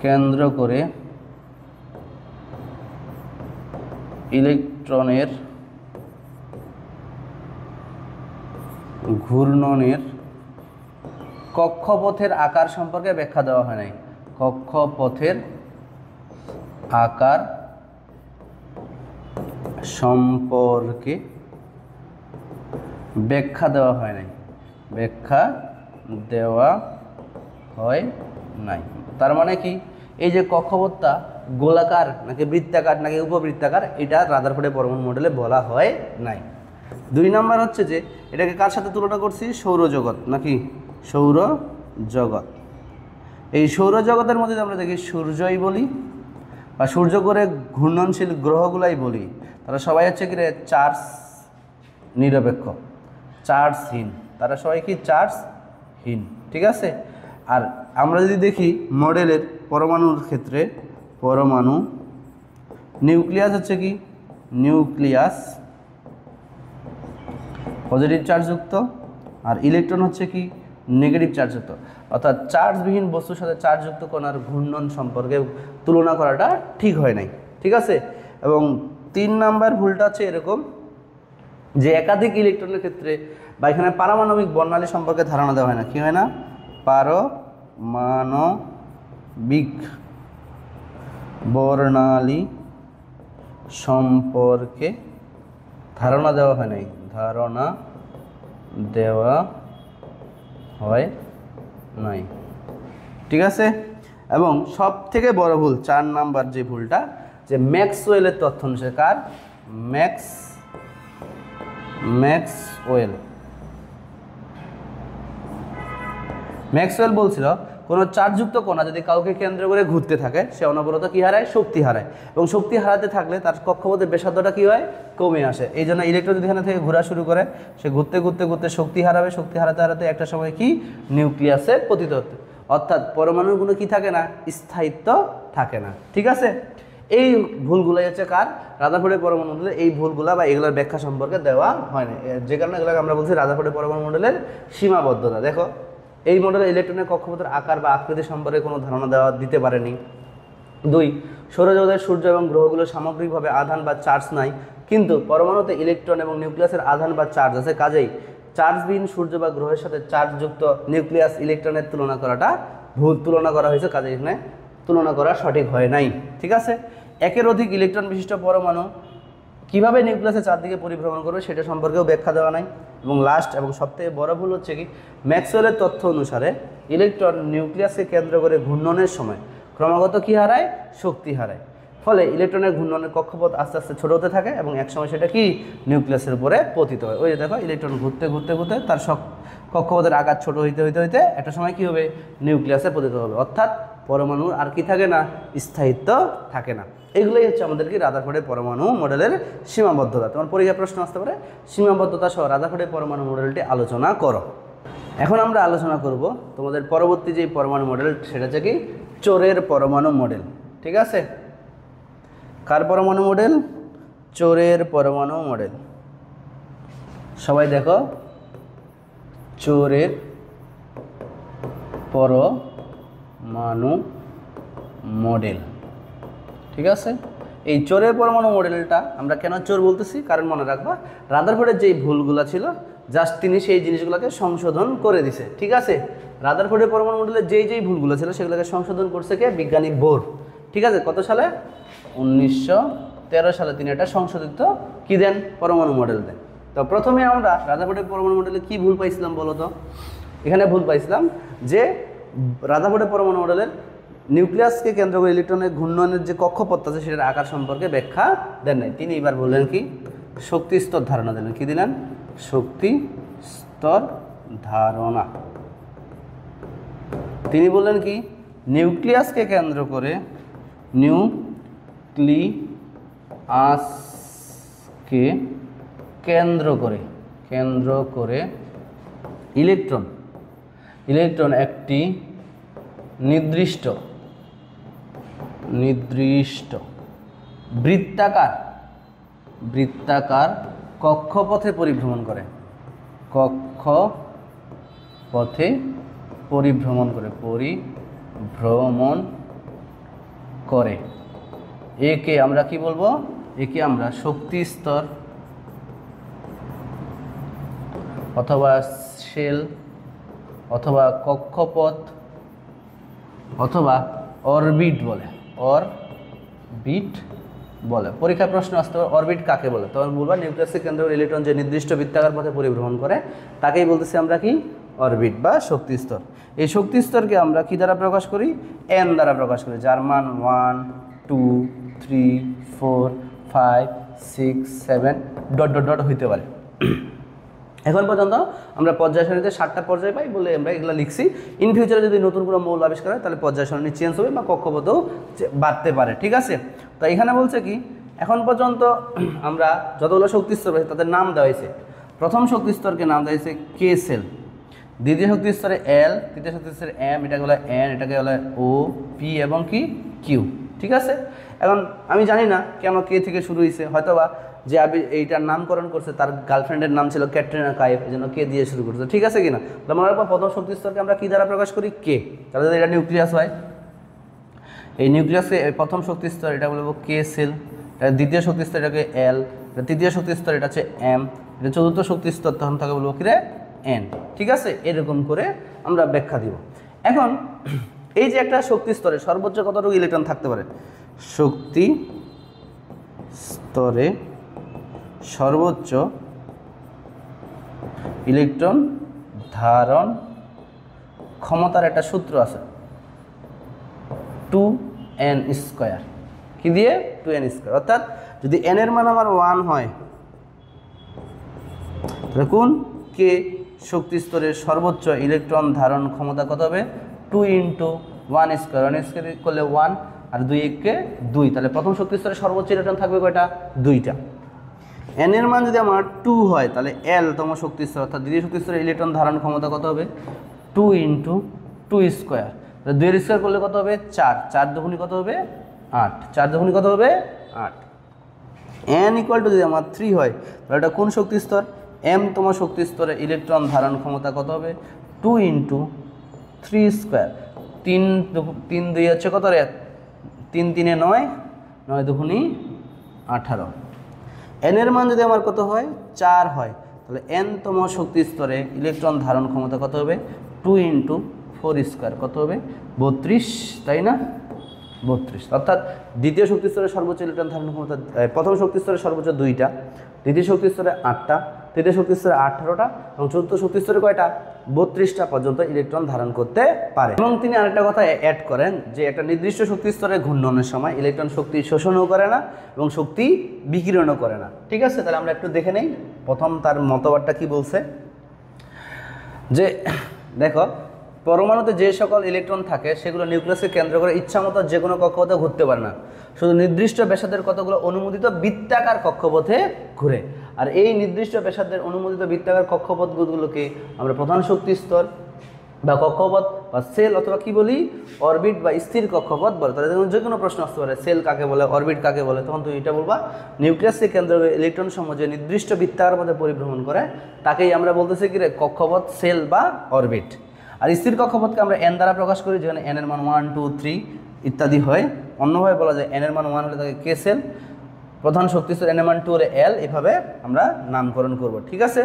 কেন্দ্র করে ইলেকট্রনের ঘূর্ণনের কক্ষপথের আকার সম্পর্কে ব্যাখ্যা দেওয়া হয় নাই। কক্ষপথের আকার সম্পর্কে ব্যাখ্যা দেওয়া হয় নাই। তার মানে কি? এই যে কক্ষপথটা গোলাকার নাকি বৃত্তাকার নাকি উপবৃত্তাকার, এটা রাদারফোর্ডের পরমাণু মডেলে বলা হয় নাই। 2 নম্বর হচ্ছে যে এটাকে কার সাথে তুলনা করছি? সৌরজগৎ নাকি সৌরজগৎ। এই সৌরজগতের মধ্যে আমরা দেখি সূর্যই বলি বা সূর্য করে ঘূর্ণনশীল গ্রহগুলাই বলি, তারা সবাই হচ্ছে কি? চার্জ নিরপেক্ষ, চার্জহীন। তারা সবাই কি? চার্জহীন। ঠিক আছে, আর আমরা যদি দেখি মডেলের পরমাণুর ক্ষেত্রে, পরমাণু নিউক্লিয়াস হচ্ছে কি, নিউক্লিয়াস পজিটিভ চার্জযুক্ত, আর ইলেকট্রন হচ্ছে কি, নেগেটিভ চার্জযুক্ত। অর্থাৎ চার্জবিহীন বস্তুর সাথে চার্জযুক্ত কণার ঘূর্ণন সম্পর্কে তুলনা করাটা ঠিক হয় নাই, ঠিক আছে। এবং 3 নাম্বার ভুলটা হচ্ছে এরকম যে একাধিক ইলেকট্রনের ক্ষেত্রে বা এখানে পারমাণবিক বর্ণালী সম্পর্কে ধারণা দেওয়া হয় না। কি হয় না? পারমাণবিক বর্ণালী সম্পর্কে ধারণা দেওয়া হয় নাই, ধারণা দেওয়া হয় নাই, ঠিক আছে। এবং সব থেকে বড় ভুল 4 নাম্বার যে ভুলটা, যে ম্যাক্সওয়েলের তথ্য অনুসারে, কার? ম্যাক্সওয়েল বলছিল কোনো চার্জযুক্ত কণা যদি কাউকে কেন্দ্র করে ঘুরতে থাকে সে অনবরত কী হারায়? শক্তি হারায়। এবং শক্তি হারাতে থাকলে তার কক্ষপথের ব্যাসার্ধটা কী হয়? কমে আসে। এই জন্য ইলেকট্রন যদি এখানে থেকে ঘোরা শুরু করে সে ঘুরতে ঘুরতে ঘুরতে শক্তি হারাবে, শক্তি হারাতে হারাতে একটা সময় কি নিউক্লিয়াসে পতিত হতে, অর্থাৎ পরমাণুর কোনো কী থাকে না? স্থায়িত্ব থাকে না, ঠিক আছে। এই ভুলগুলাই হচ্ছে কার? রাদারফোর্ডের পরমাণু মণ্ডলে এই ভুলগুলা বা এগুলোর ব্যাখ্যা সম্পর্কে দেওয়া হয় না, যে কারণে এগুলোকে আমরা বলছি রাদারফোর্ডের পরমাণু মণ্ডলের সীমাবদ্ধতা। দেখো এই মডেলে ইলেকট্রনের কক্ষপথের আকার বা আকৃতি সম্পর্কে কোনো ধারণা দিতে পারেনি। 2, সৌরজগতের সূর্য এবং গ্রহগুলো সামগ্রিকভাবে আধান বা চার্জ নাই, কিন্তু পরমাণুতে ইলেকট্রন এবং নিউক্লিয়াসের আধান বা চার্জ আছে, কাজেই চার্জবিহীন সূর্য বা গ্রহের সাথে চার্জযুক্ত নিউক্লিয়াস ইলেকট্রনের তুলনা করাটা ভুল, তুলনা করা হয়েছে, কাজেই এখানে তুলনা করা সঠিক হয় নাই, ঠিক আছে। একের অধিক ইলেকট্রন বিশিষ্ট পরমাণু কীভাবে নিউক্লিয়াসের চারদিকে পরিভ্রমণ করবে সেটা সম্পর্কেও ব্যাখ্যা দেওয়া নাই। এবং লাস্ট এবং সবথেকে বড় ভুল হচ্ছে কি, ম্যাক্সওয়েলের তথ্য অনুসারে ইলেকট্রন নিউক্লিয়াসকে কেন্দ্র করে ঘূর্ণনের সময় ক্রমাগত কী হারায়? শক্তি হারায়। ফলে ইলেকট্রনের ঘূর্ণনের কক্ষপথ আস্তে আস্তে ছোট হতে থাকে এবং একসময় সেটা কি নিউক্লিয়াসের উপরে পতিত হয়। ওই যে দেখো ইলেকট্রন ঘুরতে ঘুরতে ঘুরতে তার কক্ষপথের আকার ছোট হইতে হইতে হইতে একটা সময় কি হবে? নিউক্লিয়াসে পতিত হবে, অর্থাৎ পরমাণুর আর কি থাকে না? স্থায়িত্ব থাকে না। এগুলোই হচ্ছে আমাদের কি রাদারফোর্ডের পরমাণু মডেলের সীমাবদ্ধতা। তোমার পরীক্ষা প্রশ্ন আসতে পারে সীমাবদ্ধতা সহ রাদারফোর্ডের পরমাণু মডেলটি আলোচনা করো। এখন আমরা আলোচনা করব তোমাদের পরবর্তী যে পরমাণু মডেল, সেটা হচ্ছে কি চোরের পরমাণু মডেল, ঠিক আছে। কার পরমাণু মডেল? চোরের পরমাণু মডেল। সবাই দেখো, চোরের পরমাণু মডেল, ঠিক আছে। এই চোরের পরমাণু মডেলটা আমরা কেন চোর বলতেছি? কারণ মনে রাখবা রাদারফোর্ডের যেই ভুলগুলো ছিল জাস্ট তিনি সেই জিনিসগুলোকে সংশোধন করে দিছে, ঠিক আছে। রাদারফোর্ডের পরমাণু মডেলের যেই ভুলগুলো ছিল সেগুলোকে সংশোধন করছে কে? বিজ্ঞানী বোর, ঠিক আছে। কত সালে? 1913 সালে তিনি একটা সংশোধিত কি দেন? পরমাণু মডেল দেন। তো প্রথমে আমরা রাদারফোর্ডের পরমাণু মডেলে কি ভুল পাইছিলাম বলো তো? এখানে ভুল পাইছিলাম যে রাদারফোর্ডের পরমাণু মডেলের নিউক্লিয়াসকে কেন্দ্র করে ইলেকট্রনের ঘূর্ণনের যে কক্ষপথ আছে সেটার আকার সম্পর্কে ব্যাখ্যা দেন নাই। তিনি এবার বললেন কি শক্তি স্তর ধারণা দিলেন। কি দিলেন? শক্তি স্তর ধারণা। তিনি বললেন কি নিউক্লিয়াসকে কেন্দ্র করে নিউক্লিয়াসকে কেন্দ্র করে ইলেকট্রন একটি নির্দিষ্ট বৃত্তাকার কক্ষপথে পরিভ্রমণ করে একে আমরা কি বলবো? একে আমরা শক্তি স্তর অথবা শেল অথবা কক্ষপথ অথবা অরবিট বলে। পরীক্ষা প্রশ্ন আসতে পারে অরবিট কাকে বলে? তখন বলবা নিউক্লিয়াসের কেন্দ্র করে ইলেকট্রন যে নির্দিষ্ট বৃত্তাকার পথে পরিভ্রমণ করে তাকেই বলতেছি আমরা কি অরবিট বা শক্তি স্তর। এই শক্তি স্তরকে আমরা কি দ্বারা প্রকাশ করি? এন দ্বারা প্রকাশ করি, যার মান 1 2 3 4 5 6 7 ডট ডট ডট হইতে পারে। এখন পর্যন্ত আমরা পর্যায় সারণীতে 7টা পর্যায় পাই বলে আমরা এগুলো লিখছি। ইন ফিউচারে যদি নতুন কোনো মৌল আবিষ্কার হয় তাহলে পর্যায় সারণী চেঞ্জ হবে বা কক্ষপথও বাড়তে পারে, ঠিক আছে। তো এখানে বলছে কি এখন পর্যন্ত আমরা যতগুলো শক্তি স্তর পাইছি তাদের নাম দেওয়া হয়েছে। প্রথম শক্তি স্তরকে নাম দেওয়া হয়েছে কে সেল, দ্বিতীয় শক্তি স্তরে এল, তৃতীয় শক্তি স্তরে এম, এটাকে বলে এন, এটাকে বলে ও, পি এবং কি কিউ, ঠিক আছে। এখন আমি জানি না কেন কে থেকে শুরু হয়েছে, হয়তোবা যে এইটার নামকরণ করছে তার গার্লফ্রেন্ডের নাম ছিল ক্যাটরিনা কাইফ, এই জন্য কে দিয়ে শুরু করছে, ঠিক আছে কিনা। মনে রাখবো প্রথম শক্তি স্তরকে আমরা কী দ্বারা প্রকাশ করি, কে। তাহলে যদি এটা নিউক্লিয়াস হয়, এই নিউক্লিয়াসকে প্রথম শক্তি স্তর এটা বলবো কে সেল, এটা দ্বিতীয় শক্তি স্তর এটাকে এল, তৃতীয় শক্তি স্তর এটা হচ্ছে এম, এটা চতুর্থ শক্তি স্তর তখন তাকে বলবো কি রে, এন। ঠিক আছে, এরকম করে আমরা ব্যাখ্যা দিব। এখন এই যে একটা শক্তি স্তরে সর্বোচ্চ কতটুকু ইলেকট্রন থাকতে পারে, শক্তি স্তরে সর্বোচ্চ ইলেকট্রন ধারণ ক্ষমতার একটা সূত্র আছে, 2n²। কি দিয়ে, 2n²। অর্থাৎ যদি n এর মান আমার 1 হয়, তাহলে কোন কে শক্তি স্তরের সর্বোচ্চ ইলেকট্রন ধারণ ক্ষমতা কত হবে, 2 × 1² 1² করলে 1 আর 2 কে 2, তাহলে প্রথম শক্তি স্তরে সর্বোচ্চ ইলেকট্রন থাকবে কয়টা, 2টা। n এর মান যদি আমার 2 হয়, তাহলে l তম শক্তি স্তর অর্থাৎ দ্বিতীয় শক্তি স্তরের ইলেকট্রন ধারণ ক্ষমতা কত হবে, 2 × 2²। তাহলে 2² করলে কত হবে, 4, 4 দুগুণী কত হবে, 8, 4 দুগুণী কত হবে, 8। n = যদি আমার 3 হয়, তাহলে এটা কোন শক্তি স্তর, m তম শক্তি স্তরে ইলেকট্রন ধারণ ক্ষমতা কত হবে, 2 × 3²। 3 2 হচ্ছে কত রে, 3 3 9, 9 দুগুণী 18। n এর মান যদি আমার কত হয়, 4 হয়, তাহলে n তম শক্তি স্তরে ইলেকট্রন ধারণ ক্ষমতা কত হবে, 2 × 4² কত হবে, 32, তাই না, 32। অর্থাৎ দ্বিতীয় শক্তি স্তরে সর্বোচ্চ ইলেকট্রন ধারণ ক্ষমতা, প্রথম শক্তি স্তরে সর্বোচ্চ 2টা, দ্বিতীয় শক্তি স্তরে 8টা, তৃতীয় শক্তি স্তরে 18টা এবং চতুর্থ শক্তি স্তরে কয়টা, 32টা পর্যন্ত ইলেকট্রন ধারণ করতে পারে। এবং তিনি আরেকটা কথা অ্যাড করেন যে একটা নির্দিষ্ট শক্তি স্তরে ঘূর্ণনের সময় ইলেকট্রন শক্তি শোষণও করে না এবং শক্তি বিকিরণও করে না। ঠিক আছে, তাহলে আমরা একটু দেখে নেই প্রথম তার মতবাদটা কি বলছে। যে দেখো, পরমাণুতে যে সকল ইলেকট্রন থাকে সেগুলো নিউক্লিয়াসকে কেন্দ্র করে ইচ্ছামতো যে কোনো কক্ষপথে ঘুরতে পারে না, শুধু নির্দিষ্ট ব্যাসার্ধের কতগুলো অনুমোদিত বৃত্তাকার কক্ষপথে ঘুরে। আর এই নির্দিষ্ট ব্যাসার্ধের অনুমোদিত বৃত্তাকার কক্ষপথগুলোকে আমরা প্রধান শক্তি স্তর বা কক্ষপথ বা সেল অথবা কি বলি, অরবিট বা স্থির কক্ষপথ বলে। তাহলে যে কোনো প্রশ্ন আসতে পারে, সেল কাকে বলে, অরবিট কাকে বলে, তখন তুমি এটা বলবা নিউক্লিয়াসকে কেন্দ্র করে ইলেকট্রন সমূহ যে নির্দিষ্ট বৃত্তাকার পথে পরিভ্রমণ করে তাকেই আমরা বলতেছি কি রে, কক্ষপথ, সেল বা অরবিট। আর স্থির কক্ষপথকে আমরা n দ্বারা প্রকাশ করি, যেখানে n এর মান 1 2 3 ইত্যাদি হয়। অন্যভাবে বলা যায় n এর মান 1 হলে তাকে কে সেল, প্রধান শক্তি স্তর n এর মান 2 হলে l, এভাবে আমরা নামকরণ করব। ঠিক আছে,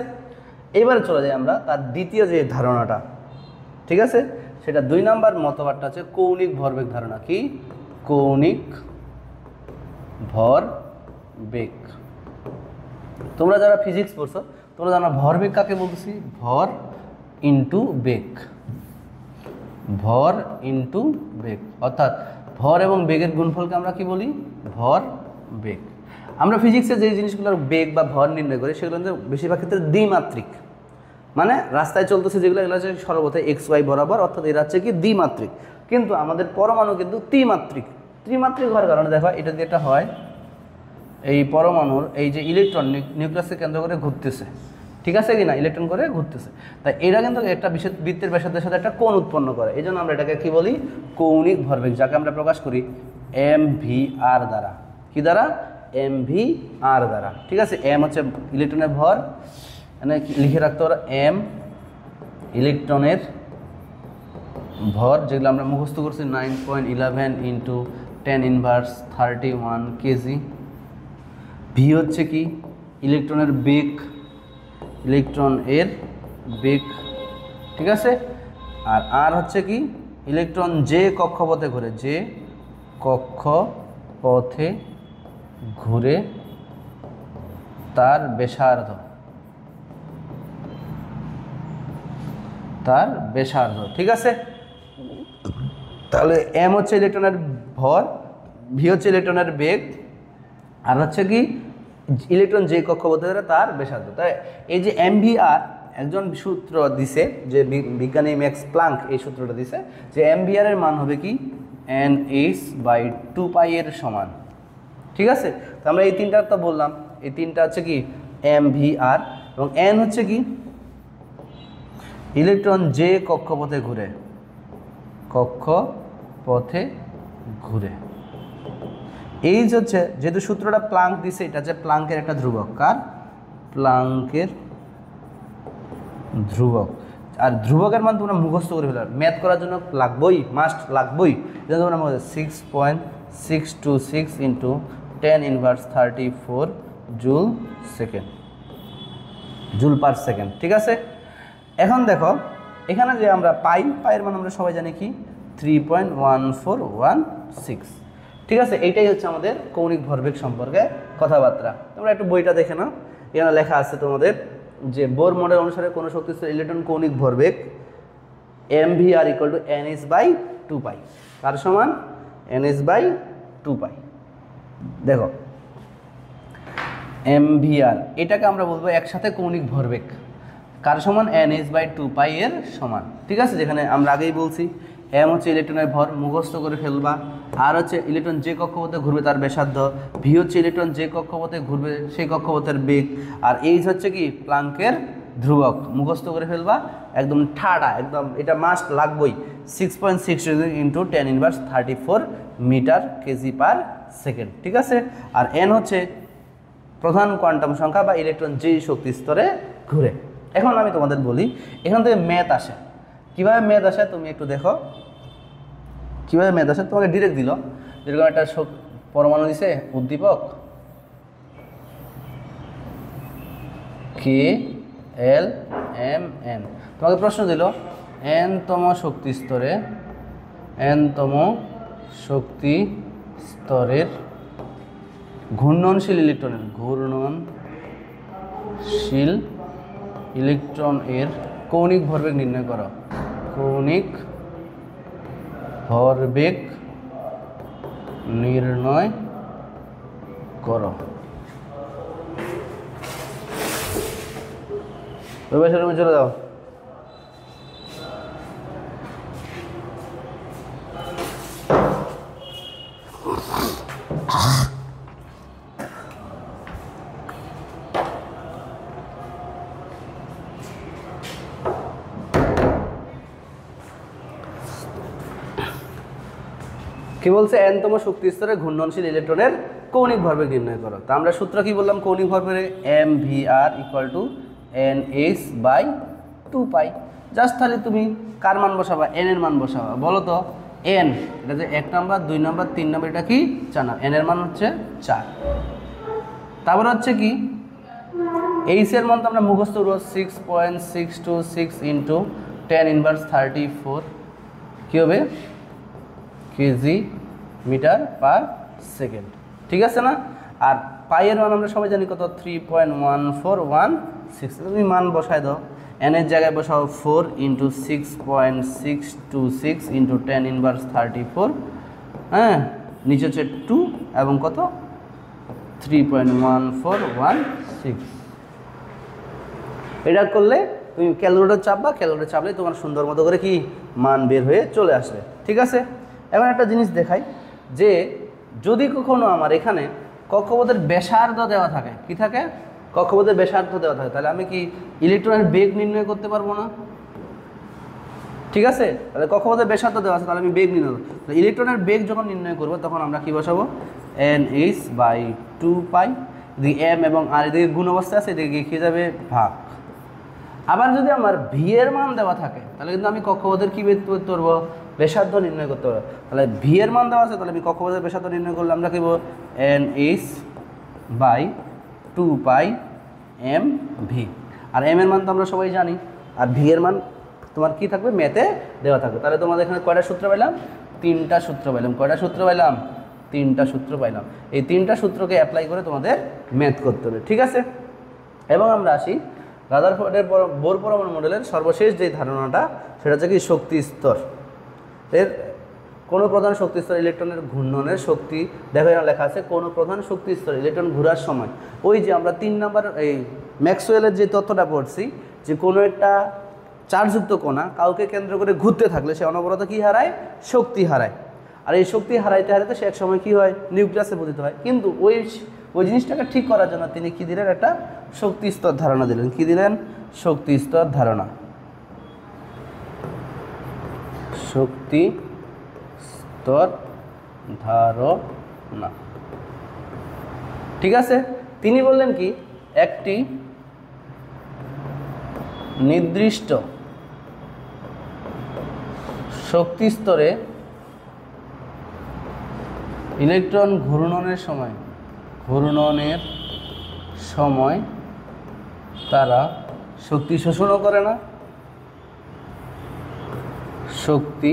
এবারে চলে যাই আমরা তার দ্বিতীয় যে ধারণাটা, ঠিক আছে, সেটা 2 নম্বর মতবাদটা হচ্ছে কৌণিক ভরবেগ ধারণা। কি, কৌণিক ভরবেগ। তোমরা যারা ফিজিক্স পড়ছো তোমরা জানো ভরবেগ কাকে বলতেছি, ভর ইন্টু বেগ, ভর ইন্টু বেগ। অর্থাৎ ভর এবং বেগের গুণফলকে আমরা কি বলি, ভর বেগ। আমরা ফিজিক্সে যে জিনিসগুলোর বেগ বা ভর নির্ণয় করি সেগুলো কিন্তু বেশিরভাগ ক্ষেত্রে দ্বিমাত্রিক, মানে রাস্তায় চলতেছে যেগুলো, এগুলো হচ্ছে সর্বথা XY বরাবর, অর্থাৎ এরা হচ্ছে কি দ্বিমাত্রিক। কিন্তু আমাদের পরমাণু কিন্তু ত্রিমাত্রিক। ত্রিমাত্রিক হওয়ার কারণে দেখো এটা দিয়ে একটা হয়, এই পরমাণুর এই যে ইলেকট্রন নিউক্লিয়াসকে কেন্দ্র করে ঘুরতেছে, ঠিক আছে কি না, ইলেকট্রন করে ঘুরতেছে, তাই এরা কিন্তু একটা বিশেষ বৃত্তের ব্যাসার্ধের সাথে একটা কোণ উৎপন্ন করে। এই জন্য আমরা এটাকে কি বলি, কৌণিক ভরবেগ, যাকে আমরা প্রকাশ করি mvr দ্বারা। কি দ্বারা, mvr দ্বারা। ঠিক আছে, m হচ্ছে ইলেকট্রনের ভর, মানে লিখে রাখতে পারো m ইলেকট্রনের ভর, যেগুলো আমরা মুখস্থ করছি 9.11 × 10⁻31 কেজি। ভি হচ্ছে কি, ইলেকট্রনের বেগ, ইলেকট্রন এর বেগ। ঠিক আছে, আর আর হচ্ছে কি, ইলেকট্রন যে কক্ষপথে ঘুরে, যে কক্ষপথে ঘুরে তার ব্যাসার্ধ, তার ব্যাসার্ধ। ঠিক আছে, তাহলে এম হচ্ছে ইলেকট্রনের ভর, ভি হচ্ছে ইলেকট্রনের বেগ, আর হচ্ছে কি ইলেকট্রন যে কক্ষপথে ঘুরে তার ব্যাসার্ধ। তাই এই যে mvr একজন সূত্র দিছে, যে বিজ্ঞানী ম্যাক্স প্লাঙ্ক এই সূত্রটা দিছে যে mvr এর মান হবে কি nh/2π এর সমান। ঠিক আছে, তো আমরা এই তিনটা তো বললাম, এই তিনটা হচ্ছে কি mvr, এবং n হচ্ছে কি ইলেকট্রন যে কক্ষপথে ঘুরে, কক্ষপথে ঘুরে। এইচ হচ্ছে, যেহেতু সূত্রটা প্লাঙ্ক দিছে, এটা হচ্ছে প্লাঙ্কের একটা ধ্রুবক। কার? প্লাঙ্কের ধ্রুবক। আর ধ্রুবকের মান তোমরা মুখস্থ করে ফেলো, ম্যাথ করার জন্য লাগবেই, মাস্ট লাগবেই। যেটা তোমরা 6.626 into 10⁻34 joule second, joule per second. ঠিক আছে, এখন দেখো এখানে যে আমরা পাইয়ের মান আমরা সবাই জানি কি 3.1416। ঠিক আছে, এইটাই হচ্ছে আমাদের কৌণিক ভরবেগ সম্পর্কে কথাবার্তা। তোমরা একটু বইটা দেখে নাও, এখানে লেখা আছে তোমাদের যে বোর মডেল অনুসারে কোনো শক্তিস্তর ইলেকট্রন কৌণিক ভরবেগ mvr = nh/2π। কার সমান? nh/2π। দেখো mvr এটাকে আমরা বলবো একসাথে কৌণিক ভরবেগ। কার সমান? nh/2π এর সমান। ঠিক আছে, যেখানে আমরা আগেই বলছি m হচ্ছে ইলেকট্রনের ভর, মুখস্থ করে ফেলবা। আর হচ্ছে ইলেকট্রন যে কক্ষপথে ঘুরবে তার ব্যাসার্ধ, ভি হচ্ছে ইলেকট্রন যে কক্ষপথে ঘুরবে সেই কক্ষপথের বেগ, আর এইচ হচ্ছে কি প্লাঙ্কের ধ্রুবক, মুখস্থ করে ফেলবা একদম ঠাডা, একদম এটা মাস্ট লাগবেই। 6.6 into 10⁻34 metre KG per second. ঠিক আছে, আর এন হচ্ছে প্রধান কোয়ান্টাম সংখ্যা বা ইলেকট্রন যেই শক্তি স্তরে ঘুরে। এখন আমি তোমাদের বলি এখান থেকে ম্যাথ আসে, কীভাবে ম্যাথ আসে তুমি একটু দেখো। কীভাবে ম্যাথ আসে? তোমাকে ডিরেক্ট দিল, যেরকম একটা পরমাণু দিছে উদ্দীপক K-L-M-N, তোমাকে প্রশ্ন দিল n-তম শক্তি স্তরের ঘূর্ণনশীল ইলেকট্রনের কৌণিক ভরবেগ নির্ণয় করো। কৌণিক ভরবেগ নির্ণয় করো। রুমে চলে যাও। কি বলছে? n-তম শক্তি স্তরে ঘূর্ণনশীল ইলেকট্রনের কৌণিক ভরবেগ নির্ণয় করো। তা আমরা সূত্র কি বললাম? কৌণিক ভরবেগ mvr = nh/2π। জাস্ট তাহলে তুমি কার মান বসাবা? n এর মান বসাবা। বলো তো n, এটা যে 1 নাম্বার 2 নাম্বার 3 নাম্বার, এটা কি 4 না? n এর মান হচ্ছে 4। তারপর হচ্ছে কি h এর মান তো আমরা মুখস্থ করব 6.626 ইন্টু 10⁻34 কি হবে? KG metre per second. ঠিক আছে না? আর পাইয়ের মান আমরা সবাই জানি কত? 3.1416। তুমি মান বসায় দাও, n এর জায়গায় বসাও 4 ইন্টু 6.626 ইন্টু 10⁻34, হ্যাঁ, নিচে হচ্ছে 2 এবং কত 3.1416। এটা করলে তুমি ক্যালকুলেটর চাপবা, ক্যালকুলেটর চাপলে তোমার সুন্দর মতো করে কি মান বের হয়ে চলে আসবে। ঠিক আছে, এখন একটা জিনিস দেখাই যে যদি কখনো আমার এখানে কক্ষপথের ব্যাসার্ধ দেওয়া থাকে, কি থাকে? কক্ষপথের ব্যাসার্ধ দেওয়া থাকে, তাহলে আমি কি ইলেকট্রনের বেগ নির্ণয় করতে পারবো না? ঠিক আছে, তাহলে কক্ষপথের ব্যাসার্ধ দেওয়া আছে, তাহলে আমি বেগ নির্ণয় করবো। ইলেকট্রনের বেগ যখন নির্ণয় করবো তখন আমরা কি বসাবো? nh/2π। এদিকে m এবং r এদিকে গুণ অবস্থা আছে, এদিকে কি যাবে? ভাগ। আবার যদি আমার ভি এর মান দেওয়া থাকে তাহলে কিন্তু আমি কক্ষপথের কি বের করতে পারবো? ব্যাসার্ধ নির্ণয় করতে পারবো। তাহলে ভি এর মান দেওয়া আছে, তাহলে আমি কক্ষপথের ব্যাসার্ধ নির্ণয় করলে আমরা কি বলবো? nh/2π mv। আর m এর মান তো আমরা সবাই জানি, আর ভি এর মান তোমার কি থাকবে? ম্যাথে দেওয়া থাকবে। তাহলে তোমাদের এখানে কয়টা সূত্র পাইলাম? 3টা সূত্র পাইলাম। কয়টা সূত্র পাইলাম? 3টা সূত্র পাইলাম। এই 3টা সূত্রকে অ্যাপ্লাই করে তোমাদের ম্যাথ করতে হবে। ঠিক আছে, এবং আমরা আসি রাদারফোর্ডের বোর পরমাণু মডেলের সর্বশেষ যে ধারণাটা, সেটা হচ্ছে কি শক্তি স্তর। এর কোনো প্রধান শক্তি স্তর ইলেকট্রনের ঘূর্ণনের শক্তি, দেখো এখানে লেখা আছে কোনো প্রধান শক্তি স্তর ইলেকট্রন ঘোরার সময়, ওই যে আমরা 3 নাম্বার এই ম্যাক্সওয়েলের যে তথ্যটা পড়ছি যে কোনো একটা চার্জযুক্ত কণা কাউকে কেন্দ্র করে ঘুরতে থাকলে সে অনবরত কি হারায়? শক্তি হারায়। আর এই শক্তি হারাইতে হারাইতে সে এক সময় কি হয়? নিউক্লিয়াসে পতিত হয়। কিন্তু ওই জিনিসটাকে ঠিক করার জন্য তিনি কি দিলেন? একটা শক্তি স্তর ধারণা দিলেন। কি দিলেন? শক্তি স্তর ধারণা। শক্তি স্তর ধারণা। ঠিক আছে, তিনি বললেন কি একটি নির্দিষ্ট শক্তি স্তরে ইলেকট্রন ঘূর্ণনের সময় তারা শক্তি শোষণও করে না, শক্তি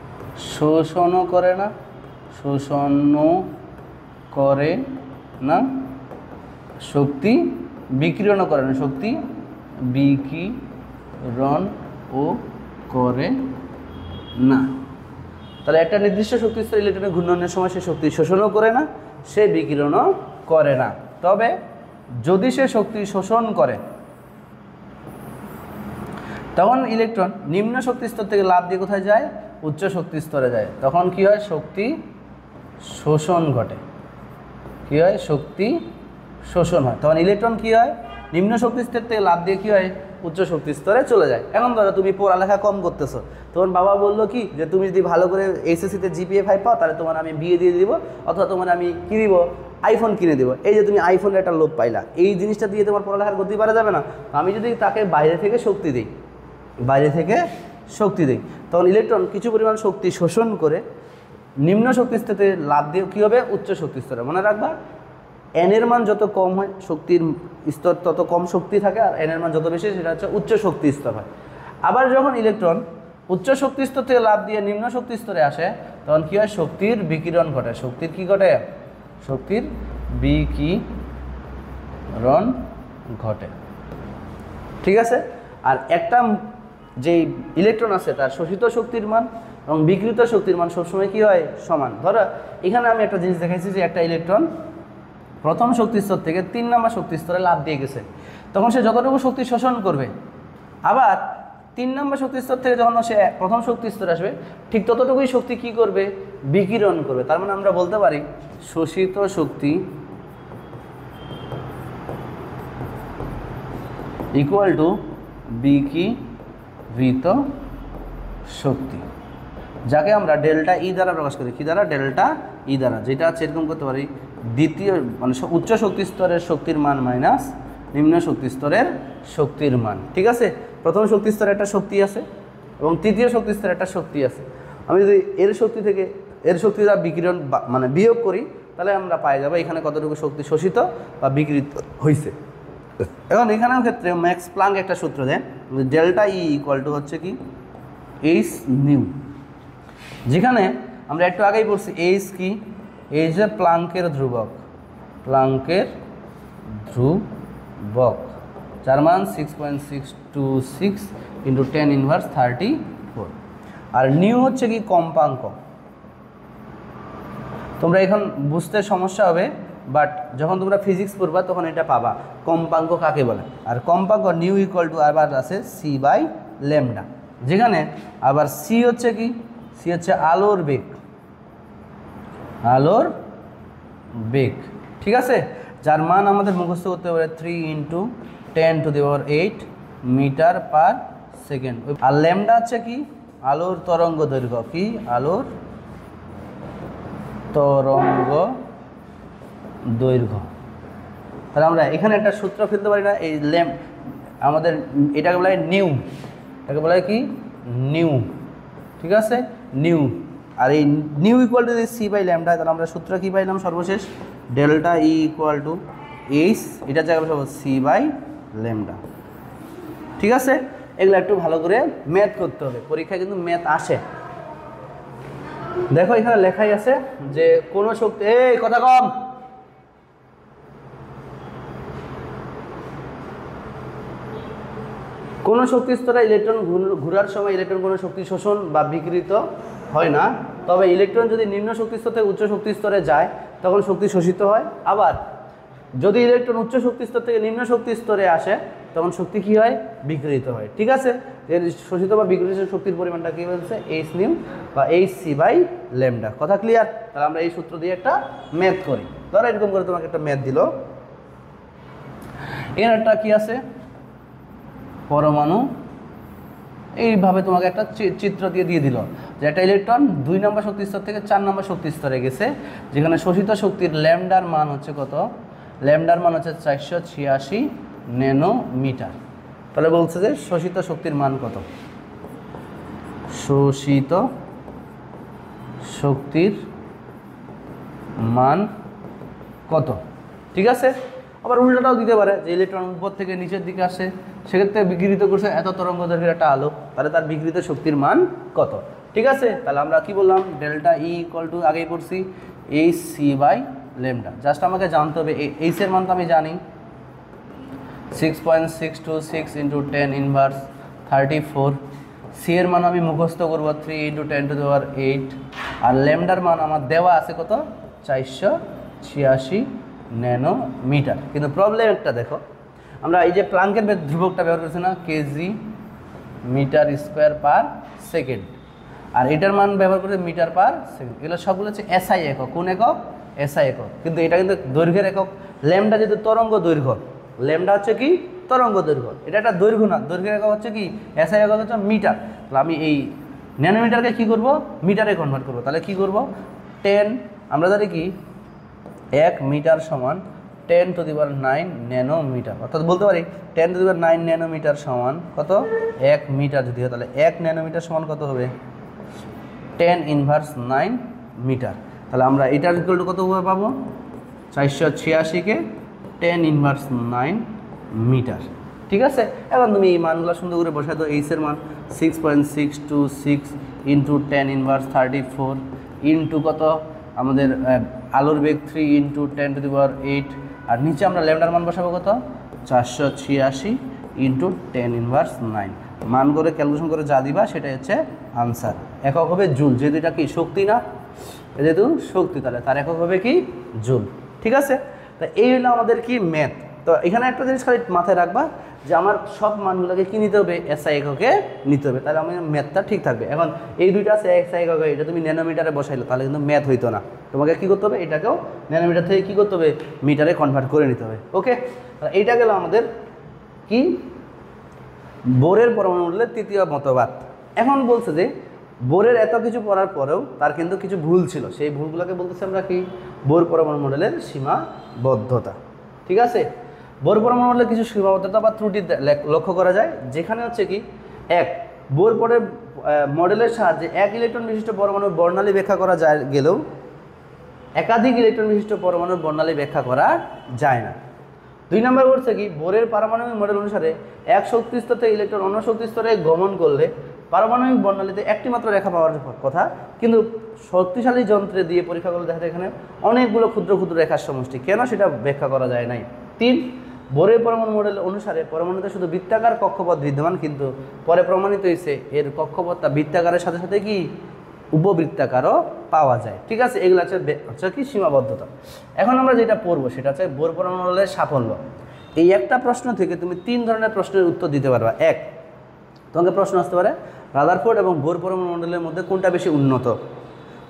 বিকিরণও করে না। তাহলে একটা নির্দিষ্ট শক্তি স্তরে ইলেকট্রনের ঘূর্ণনের সময় সে শক্তি শোষণও করে না, সে বিকিরণও করে না। তবে যদি সে শক্তি শোষণ করে তখন ইলেকট্রন নিম্ন শক্তি স্তর থেকে লাফ দিয়ে কোথায় যায়? উচ্চ শক্তি স্তরে যায়। তখন কি হয়? শক্তি শোষণ ঘটে। কি হয়? শক্তি শোষণ হয়। তখন ইলেকট্রন কি হয়? নিম্ন শক্তি স্তর থেকে লাফ দিয়ে কি হয়? উচ্চ শক্তি স্তরে চলে যায়। এখন ধরো তুমি পড়ালেখা কম করতেছো, তোমার বাবা বললো কি যে তুমি যদি ভালো করে এইচএসসিতে জিপিএ 5 পাও তাহলে তোমার আমি বিয়ে দিয়ে দিব, অথবা তোমার আমি কি দিব? আইফোন কিনে দেবো। এই যে তুমি আইফোনের একটা লোভ পাইলা, এই জিনিসটা দিয়ে তোমার পড়ালেখার গতি পারা যাবে না। আমি যদি তাকে বাইরে থেকে শক্তি দিই, তখন ইলেকট্রন কিছু পরিমাণ শক্তি শোষণ করে নিম্ন শক্তি স্তরে লাফ দিয়ে কী হবে? উচ্চ শক্তি স্তরে। মনে রাখবা, এন এর মান যত কম হয় শক্তির স্তর তত কম শক্তি থাকে, আর এন এর মান যত বেশি সেটা হচ্ছে উচ্চ শক্তি স্তর হয়। আবার যখন ইলেকট্রন উচ্চ শক্তি স্তর থেকে লাফ দিয়ে নিম্ন শক্তি স্তরে আসে তখন কী হয়? শক্তির বিকিরণ ঘটে। শক্তির কি ঘটে? শক্তির বিকিরণ ঘটে। ঠিক আছে। আর একটা যে ইলেকট্রন আছে তার শোষিত শক্তির মান এবং বিকৃত শক্তির মান সবসময় কী হয়? সমান। ধরো এখানে আমি একটা জিনিস দেখাইছি যে একটা ইলেকট্রন প্রথম শক্তি স্তর থেকে 3 নম্বর শক্তি স্তরে লাফ দিয়ে গেছে, তখন সে যতটুকু শক্তি শোষণ করবে, আবার 3 নম্বর শক্তি স্তর থেকে যখন সে প্রথম শক্তি স্তরে আসবে ঠিক ততটুকুই শক্তি কি করবে? বিকিরণ করবে। তার মানে আমরা বলতে পারি শোষিত শক্তি ইকুয়াল টু বিকিরিত শক্তি, যাকে আমরা ডেল্টা ই দ্বারা প্রকাশ করি। কি দ্বারা? ডেল্টা ই দ্বারা। যেটা হচ্ছে এরকম করতে পারি, দ্বিতীয় মানে উচ্চ শক্তি স্তরের শক্তির মান মাইনাস নিম্ন শক্তি স্তরের শক্তির মান। ঠিক আছে। প্রথম শক্তি স্তরে একটা শক্তি আছে এবং তৃতীয় শক্তি স্তরে একটা শক্তি আছে। আমি যদি এর শক্তি থেকে এর শক্তি দ্বারা বিকিরণ মানে বিয়োগ করি তাহলে আমরা পাই যাবো এখানে কতটুকু শক্তি শোষিত বা বিকিরিত হয়েছে। এখন এখানের ক্ষেত্রে ম্যাক্স প্লাঙ্ক একটা সূত্র দেন, ডেল্টা ই ইকুয়াল টু হচ্ছে কি? H new. যেখানে আমরা একটু আগেই পড়ছি এইচ কি? এইচ যে প্লাঙ্কের ধ্রুবক, যার মান 6.626 ইন্টু 10⁻34। আর নিউ হচ্ছে কি? কম্পাঙ্ক। তোমরা এখন বুঝতে সমস্যা হবে, বাট যখন তোমরা ফিজিক্স পড়বা তখন এটা পাবা কম্পাঙ্ক কাকে বলে। আর কম্পাঙ্ক নিউ ইকুয়াল টু আবার আছে c/λ, যেখানে আবার সি হচ্ছে কি? সি হচ্ছে আলোর বেগ। ঠিক আছে। যার মান আমাদের মুখস্থ করতে পারে 3 × 10⁸ মিটার পার সেকেন্ড। আর ল্যামডা হচ্ছে কি? আলোর তরঙ্গ দৈর্ঘ্য। কি? আলোর তরঙ্গ দৈর্ঘ্য। তাহলে আমরা এখানে একটা সূত্র ফেলতে পারি না? এই আমাদের এটাকে বলা হয় নিউ, এটাকে বলা হয় কি? নিউ। ঠিক আছে, নিউ। আর এই নিউ ইকুয়াল টু যদি c/λ, তাহলে আমরা সূত্র কী পাইলাম সর্বশেষ? Delta E equal to H, এটার জায়গায় বসাবো c/λ। ঠিক আছে। এগুলো একটু ভালো করে ম্যাথ করতে হবে, পরীক্ষায় কিন্তু ম্যাথ আসে। দেখো এখানে লেখাই আছে যে কোনো শক্তি, এই কথা কম, কোনো শক্তি স্তরে ইলেকট্রন ঘোরার সময় ইলেকট্রন কোনো শক্তি শোষণ বা বিকৃত হয় না। তবে ইলেকট্রন যদি নিম্ন শক্তি স্তর থেকে উচ্চ শক্তি স্তরে যায় তখন শক্তি শোষিত হয়। আবার যদি ইলেকট্রন উচ্চ শক্তি স্তর থেকে নিম্ন শক্তি স্তরে আসে তখন শক্তি কী হয়? বিকৃত হয়। ঠিক আছে। এর শোষিত বা বিকৃত শক্তির পরিমাণটা কী বলছে? এইচ নিউ বা এইচ c/λ। কথা ক্লিয়ার? তাহলে আমরা এই সূত্র দিয়ে একটা ম্যাথ করি। ধরো এরকম করে তোমাকে একটা ম্যাথ দিল, এর একটা কী আছে? পরমাণু এইভাবে তোমাকে একটা চিত্র দিয়ে দিল যে একটা ইলেকট্রন 2 নম্বর শক্তি স্তর থেকে 4 নম্বর শক্তি স্তরে গেছে, যেখানে শোষিত শক্তির ল্যামডার মান হচ্ছে কত? ল্যামডার মান হচ্ছে 486 ন্যানোমিটার। তাহলে বলছে যে শোষিত শক্তির মান কত? শোষিত শক্তির মান কত? ঠিক আছে। আবার উল্টোটাও দিতে পারে যে ইলেকট্রন উপর থেকে নিচের দিকে আসে, সেক্ষেত্রে বিকিরিত করছে এত তরঙ্গ দৈর্ঘ্যের একটা আলো, তাহলে তার বিকৃত শক্তির মান কত? ঠিক আছে। তাহলে আমরা কি বললাম? ডেল্টা ই ইকুয়াল টু আগেই পড়ছি H C by lambda. Just আমাকে জানতে হবে এইচ এর মান তো আমি জানি 6.626 ইন্টু 10 ইনভার্স 34। সি এর মান আমি মুখস্থ করবো 3 ইন্টু 10⁸, আর ল্যামডার মান আমার দেওয়া আছে কত? 486 ন্যানোমিটার। কিন্তু প্রবলেম একটা দেখো, আমরা এই যে প্লাঙ্কের ধ্রুবকটা ব্যবহার করছি না, K G metre square per second, আর এটার মান ব্যবহার করে মিটার পার সেকেন্ড। এগুলো সবগুলো হচ্ছে এসআই একক। কোন একক? এসআই একক। কিন্তু এটা কিন্তু দৈর্ঘ্যের একক। ল্যামডা যেহেতু তরঙ্গ দৈর্ঘ্য, ল্যামডা হচ্ছে কি? তরঙ্গ দৈর্ঘ্য। এটা একটা দৈর্ঘ্য না, দৈর্ঘ্যের একক হচ্ছে কি? এসআই একক হচ্ছে মিটার। তাহলে আমি এই ন্যানোমিটারকে কি করব? মিটারে কনভার্ট করব। তাহলে কি করব? 10, আমরা জানি কি 1 মিটার সমান 10⁹ ন্যানোমিটার, অর্থাৎ বলতে পারি 10⁹ ন্যানোমিটার সমান কত? 1 মিটার যদি হয় তাহলে 1 ন্যানোমিটার সমান কত হবে? 10⁹ মিটার। তাহলে আমরা এটার ইকুয়াল টু কত পাবো? 486কে 10⁹ মিটার। ঠিক আছে। এখন তুমি এই মানগুলো সুন্দর করে বসাই দাও। এইচ এর মান 6.626 ইন্টু 10⁻34 ইন্টু কত? আমাদের আলোর বেগ 3 ইন্টু 10⁸, আর নিচে আমরা ল্যামডার মান বসাবো কত? 486 ইন্টু 10⁹। মান করে ক্যালকুলেশন করে যা দিবা সেটাই হচ্ছে আনসার। একক হবে জুল, যেহেতু এটা কি শক্তি না, যেহেতু শক্তি, তাহলে তার একক হবে কি? জুল। ঠিক আছে। তা এই হলো আমাদের কি ম্যাথ। তো এখানে একটা জিনিস খালি মাথায় রাখবা যে আমার সব মানগুলোকে কি নিতে হবে? এসআই এককে নিতে হবে, তাহলে আমার ম্যাথটা ঠিক থাকবে। এখন এই দুইটা আছে এসআই এককে, এটা তুমি ন্যানোমিটারে বসাইলো তাহলে কিন্তু ম্যাথ হইতো না। তোমাকে কি করতে হবে? এটাকেও ন্যানোমিটার থেকে কি করতে হবে? মিটারে কনভার্ট করে নিতে হবে। ওকে। এইটা গেল আমাদের কি? বোরের পরমাণু মণ্ডলের তৃতীয় মতবাদ। এখন বলছে যে বোরের এত কিছু পড়ার পরেও তার কিন্তু কিছু ভুল ছিল, সেই ভুলগুলোকে বলতেছি আমরা কি? বোর পরমাণু মণ্ডলের সীমাবদ্ধতা। ঠিক আছে। বোর পরমাণু মণ্ডলের কিছু সীমাবদ্ধতা বা ত্রুটি লক্ষ্য করা যায়, যেখানে হচ্ছে কি বোর পরের মডেলের সাহায্যে এক ইলেকট্রন বিশিষ্ট পরমাণুর বর্ণালী ব্যাখ্যা করা গেলেও একাধিক ইলেকট্রন বিশিষ্ট পরমাণুর বর্ণালী ব্যাখ্যা করা যায় না। 2 নম্বর বলছে কি? বোরের পারমাণবিক মডেল অনুসারে এক শক্তি স্তর থেকে ইলেকট্রন অন্য শক্তি স্তরে গমন করলে পারমাণবিক বর্ণালীতে একটি মাত্র রেখা পাওয়ার কথা, কিন্তু শক্তিশালী যন্ত্রে দিয়ে পরীক্ষা করলে দেখা যায় এখানে অনেকগুলো ক্ষুদ্র ক্ষুদ্র রেখার সমষ্টি। কেন সেটা ব্যাখ্যা করা যায় নাই। 3, বোরের পরমাণু মডেল অনুসারে পরমাণুতে শুধু বৃত্তাকার কক্ষপথ বিদ্যমান, কিন্তু পরে প্রমাণিত হয়েছে এর কক্ষপথটা বৃত্তাকারের সাথে সাথে কি উপবৃত্তাকারও পাওয়া যায়। ঠিক আছে। এগুলো হচ্ছে কি? সীমাবদ্ধতা। এখন আমরা যেটা পড়বো সেটা হচ্ছে বোর পরমাণু মডেলের সাফল্য। এই একটা প্রশ্ন থেকে তুমি 3 ধরনের প্রশ্নের উত্তর দিতে পারবা। তোমাকে প্রশ্ন আসতে পারে রাদারফোর্ড এবং বোর পরমাণু মণ্ডলের মধ্যে কোনটা বেশি উন্নত।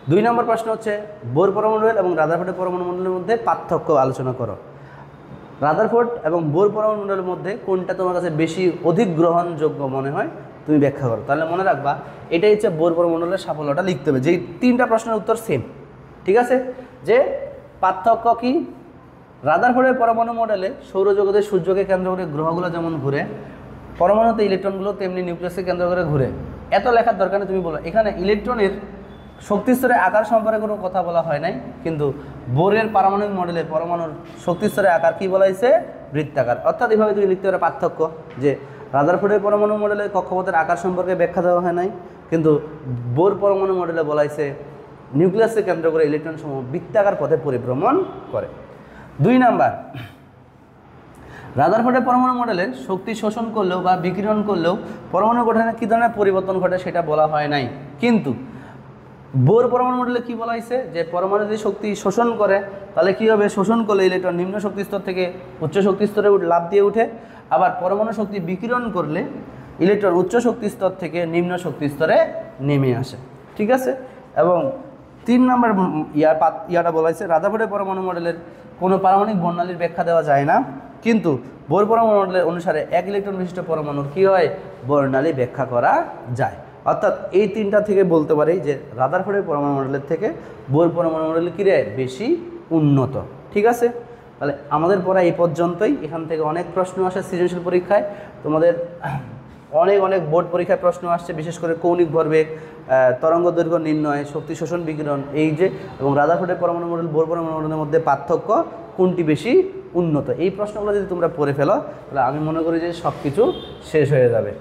2 নম্বর প্রশ্ন হচ্ছে বোর পরমাণু মণ্ডল এবং রাদারফোর্ডের পরমাণু মণ্ডলের মধ্যে পার্থক্য আলোচনা করো। রাদারফোর্ড এবং বোর পরমাণু মণ্ডলের মধ্যে কোনটা তোমার কাছে বেশি অধিক গ্রহণযোগ্য মনে হয় তুমি ব্যাখ্যা করো। তাহলে মনে রাখবা এটাই হচ্ছে বোর পরমাণু মণ্ডলের সাফল্যটা লিখতে হবে, যেই 3টা প্রশ্নের উত্তর সেম। ঠিক আছে। যে পার্থক্য কি? রাদারফোর্ডের পরমাণু মডেলে সৌরজগতের সূর্যকে কেন্দ্র করে গ্রহগুলো যেমন ঘুরে, পরমাণুতে ইলেকট্রনগুলো তেমনি নিউক্লিয়াসকে কেন্দ্র করে ঘুরে। এত লেখার দরকার নেই, তুমি বলো। এখানে ইলেকট্রনের শক্তিস্তরের আকার সম্পর্কে কোনো কথা বলা হয় নাই, কিন্তু বোরের পারমাণবিক মডেলে পরমাণুর শক্তিস্তরের আকার কি বলা হয়েছে? বৃত্তাকার। অর্থাৎ এইভাবে তুমি লিখতে পারো পার্থক্য, যে রাদারফোর্ডের পরমাণু মডেলে কক্ষপথের আকার সম্পর্কে ব্যাখ্যা দেওয়া হয় নাই, কিন্তু বোর পরমাণু মডেলে বলা হয়েছে নিউক্লিয়াসকে কেন্দ্র করে ইলেকট্রন সমূহ বৃত্তাকার পথে পরিভ্রমণ করে। 2 নাম্বার, রাদারফোর্ডের পরমাণু মডেলের শক্তি শোষণ করলেও বা বিকিরণ করলেও পরমাণু গঠনে কী ধরনের পরিবর্তন ঘটে সেটা বলা হয় নাই, কিন্তু বোর পরমাণু মডেলে কি বলা হয়েছে? যে পরমাণু যদি শক্তি শোষণ করে তাহলে কি হবে? শোষণ করলে ইলেকট্রন নিম্ন শক্তি স্তর থেকে উচ্চ শক্তি স্তরে লাফ দিয়ে উঠে, আবার পরমাণু শক্তি বিকিরণ করলে ইলেকট্রন উচ্চ শক্তি স্তর থেকে নিম্ন শক্তি স্তরে নেমে আসে। ঠিক আছে। এবং 3 নম্বর ইয়াটা বলা হয়েছে রাদারফোর্ডের পরমাণু মডেলের কোনো পারমাণবিক বর্ণালীর ব্যাখ্যা দেওয়া যায় না, কিন্তু বোর পরমাণু মডেলের অনুসারে 1 ইলেকট্রন বিশিষ্ট পরমাণুর কী হয়, বর্ণালী ব্যাখ্যা করা যায়। অর্থাৎ এই তিনটা থেকে বলতে পারি যে রাদারফোর্ডের পরমাণু মডেলের থেকে বোর পরমাণু মডেল কী রে, বেশি উন্নত। ঠিক আছে, তাহলে আমাদের পড়া এই পর্যন্তই। এখান থেকে অনেক প্রশ্ন আসে সৃজনশীল পরীক্ষায়, তোমাদের অনেক বোর্ড পরীক্ষায় প্রশ্ন আসছে, বিশেষ করে কৌণিক ভরবেগ, তরঙ্গ দৈর্ঘ্য নির্ণয়, শক্তি শোষণ বিকিরণ, এই যে এবং রাদারফোর্ডের পরমাণু মডেল বোর পরমাণু মডেলের মধ্যে পার্থক্য, কোনটি বেশি উন্নত, এই প্রশ্নগুলো যদি তোমরা পড়ে ফেলো তাহলে আমি মনে করি যে সব কিছু শেষ হয়ে যাবে।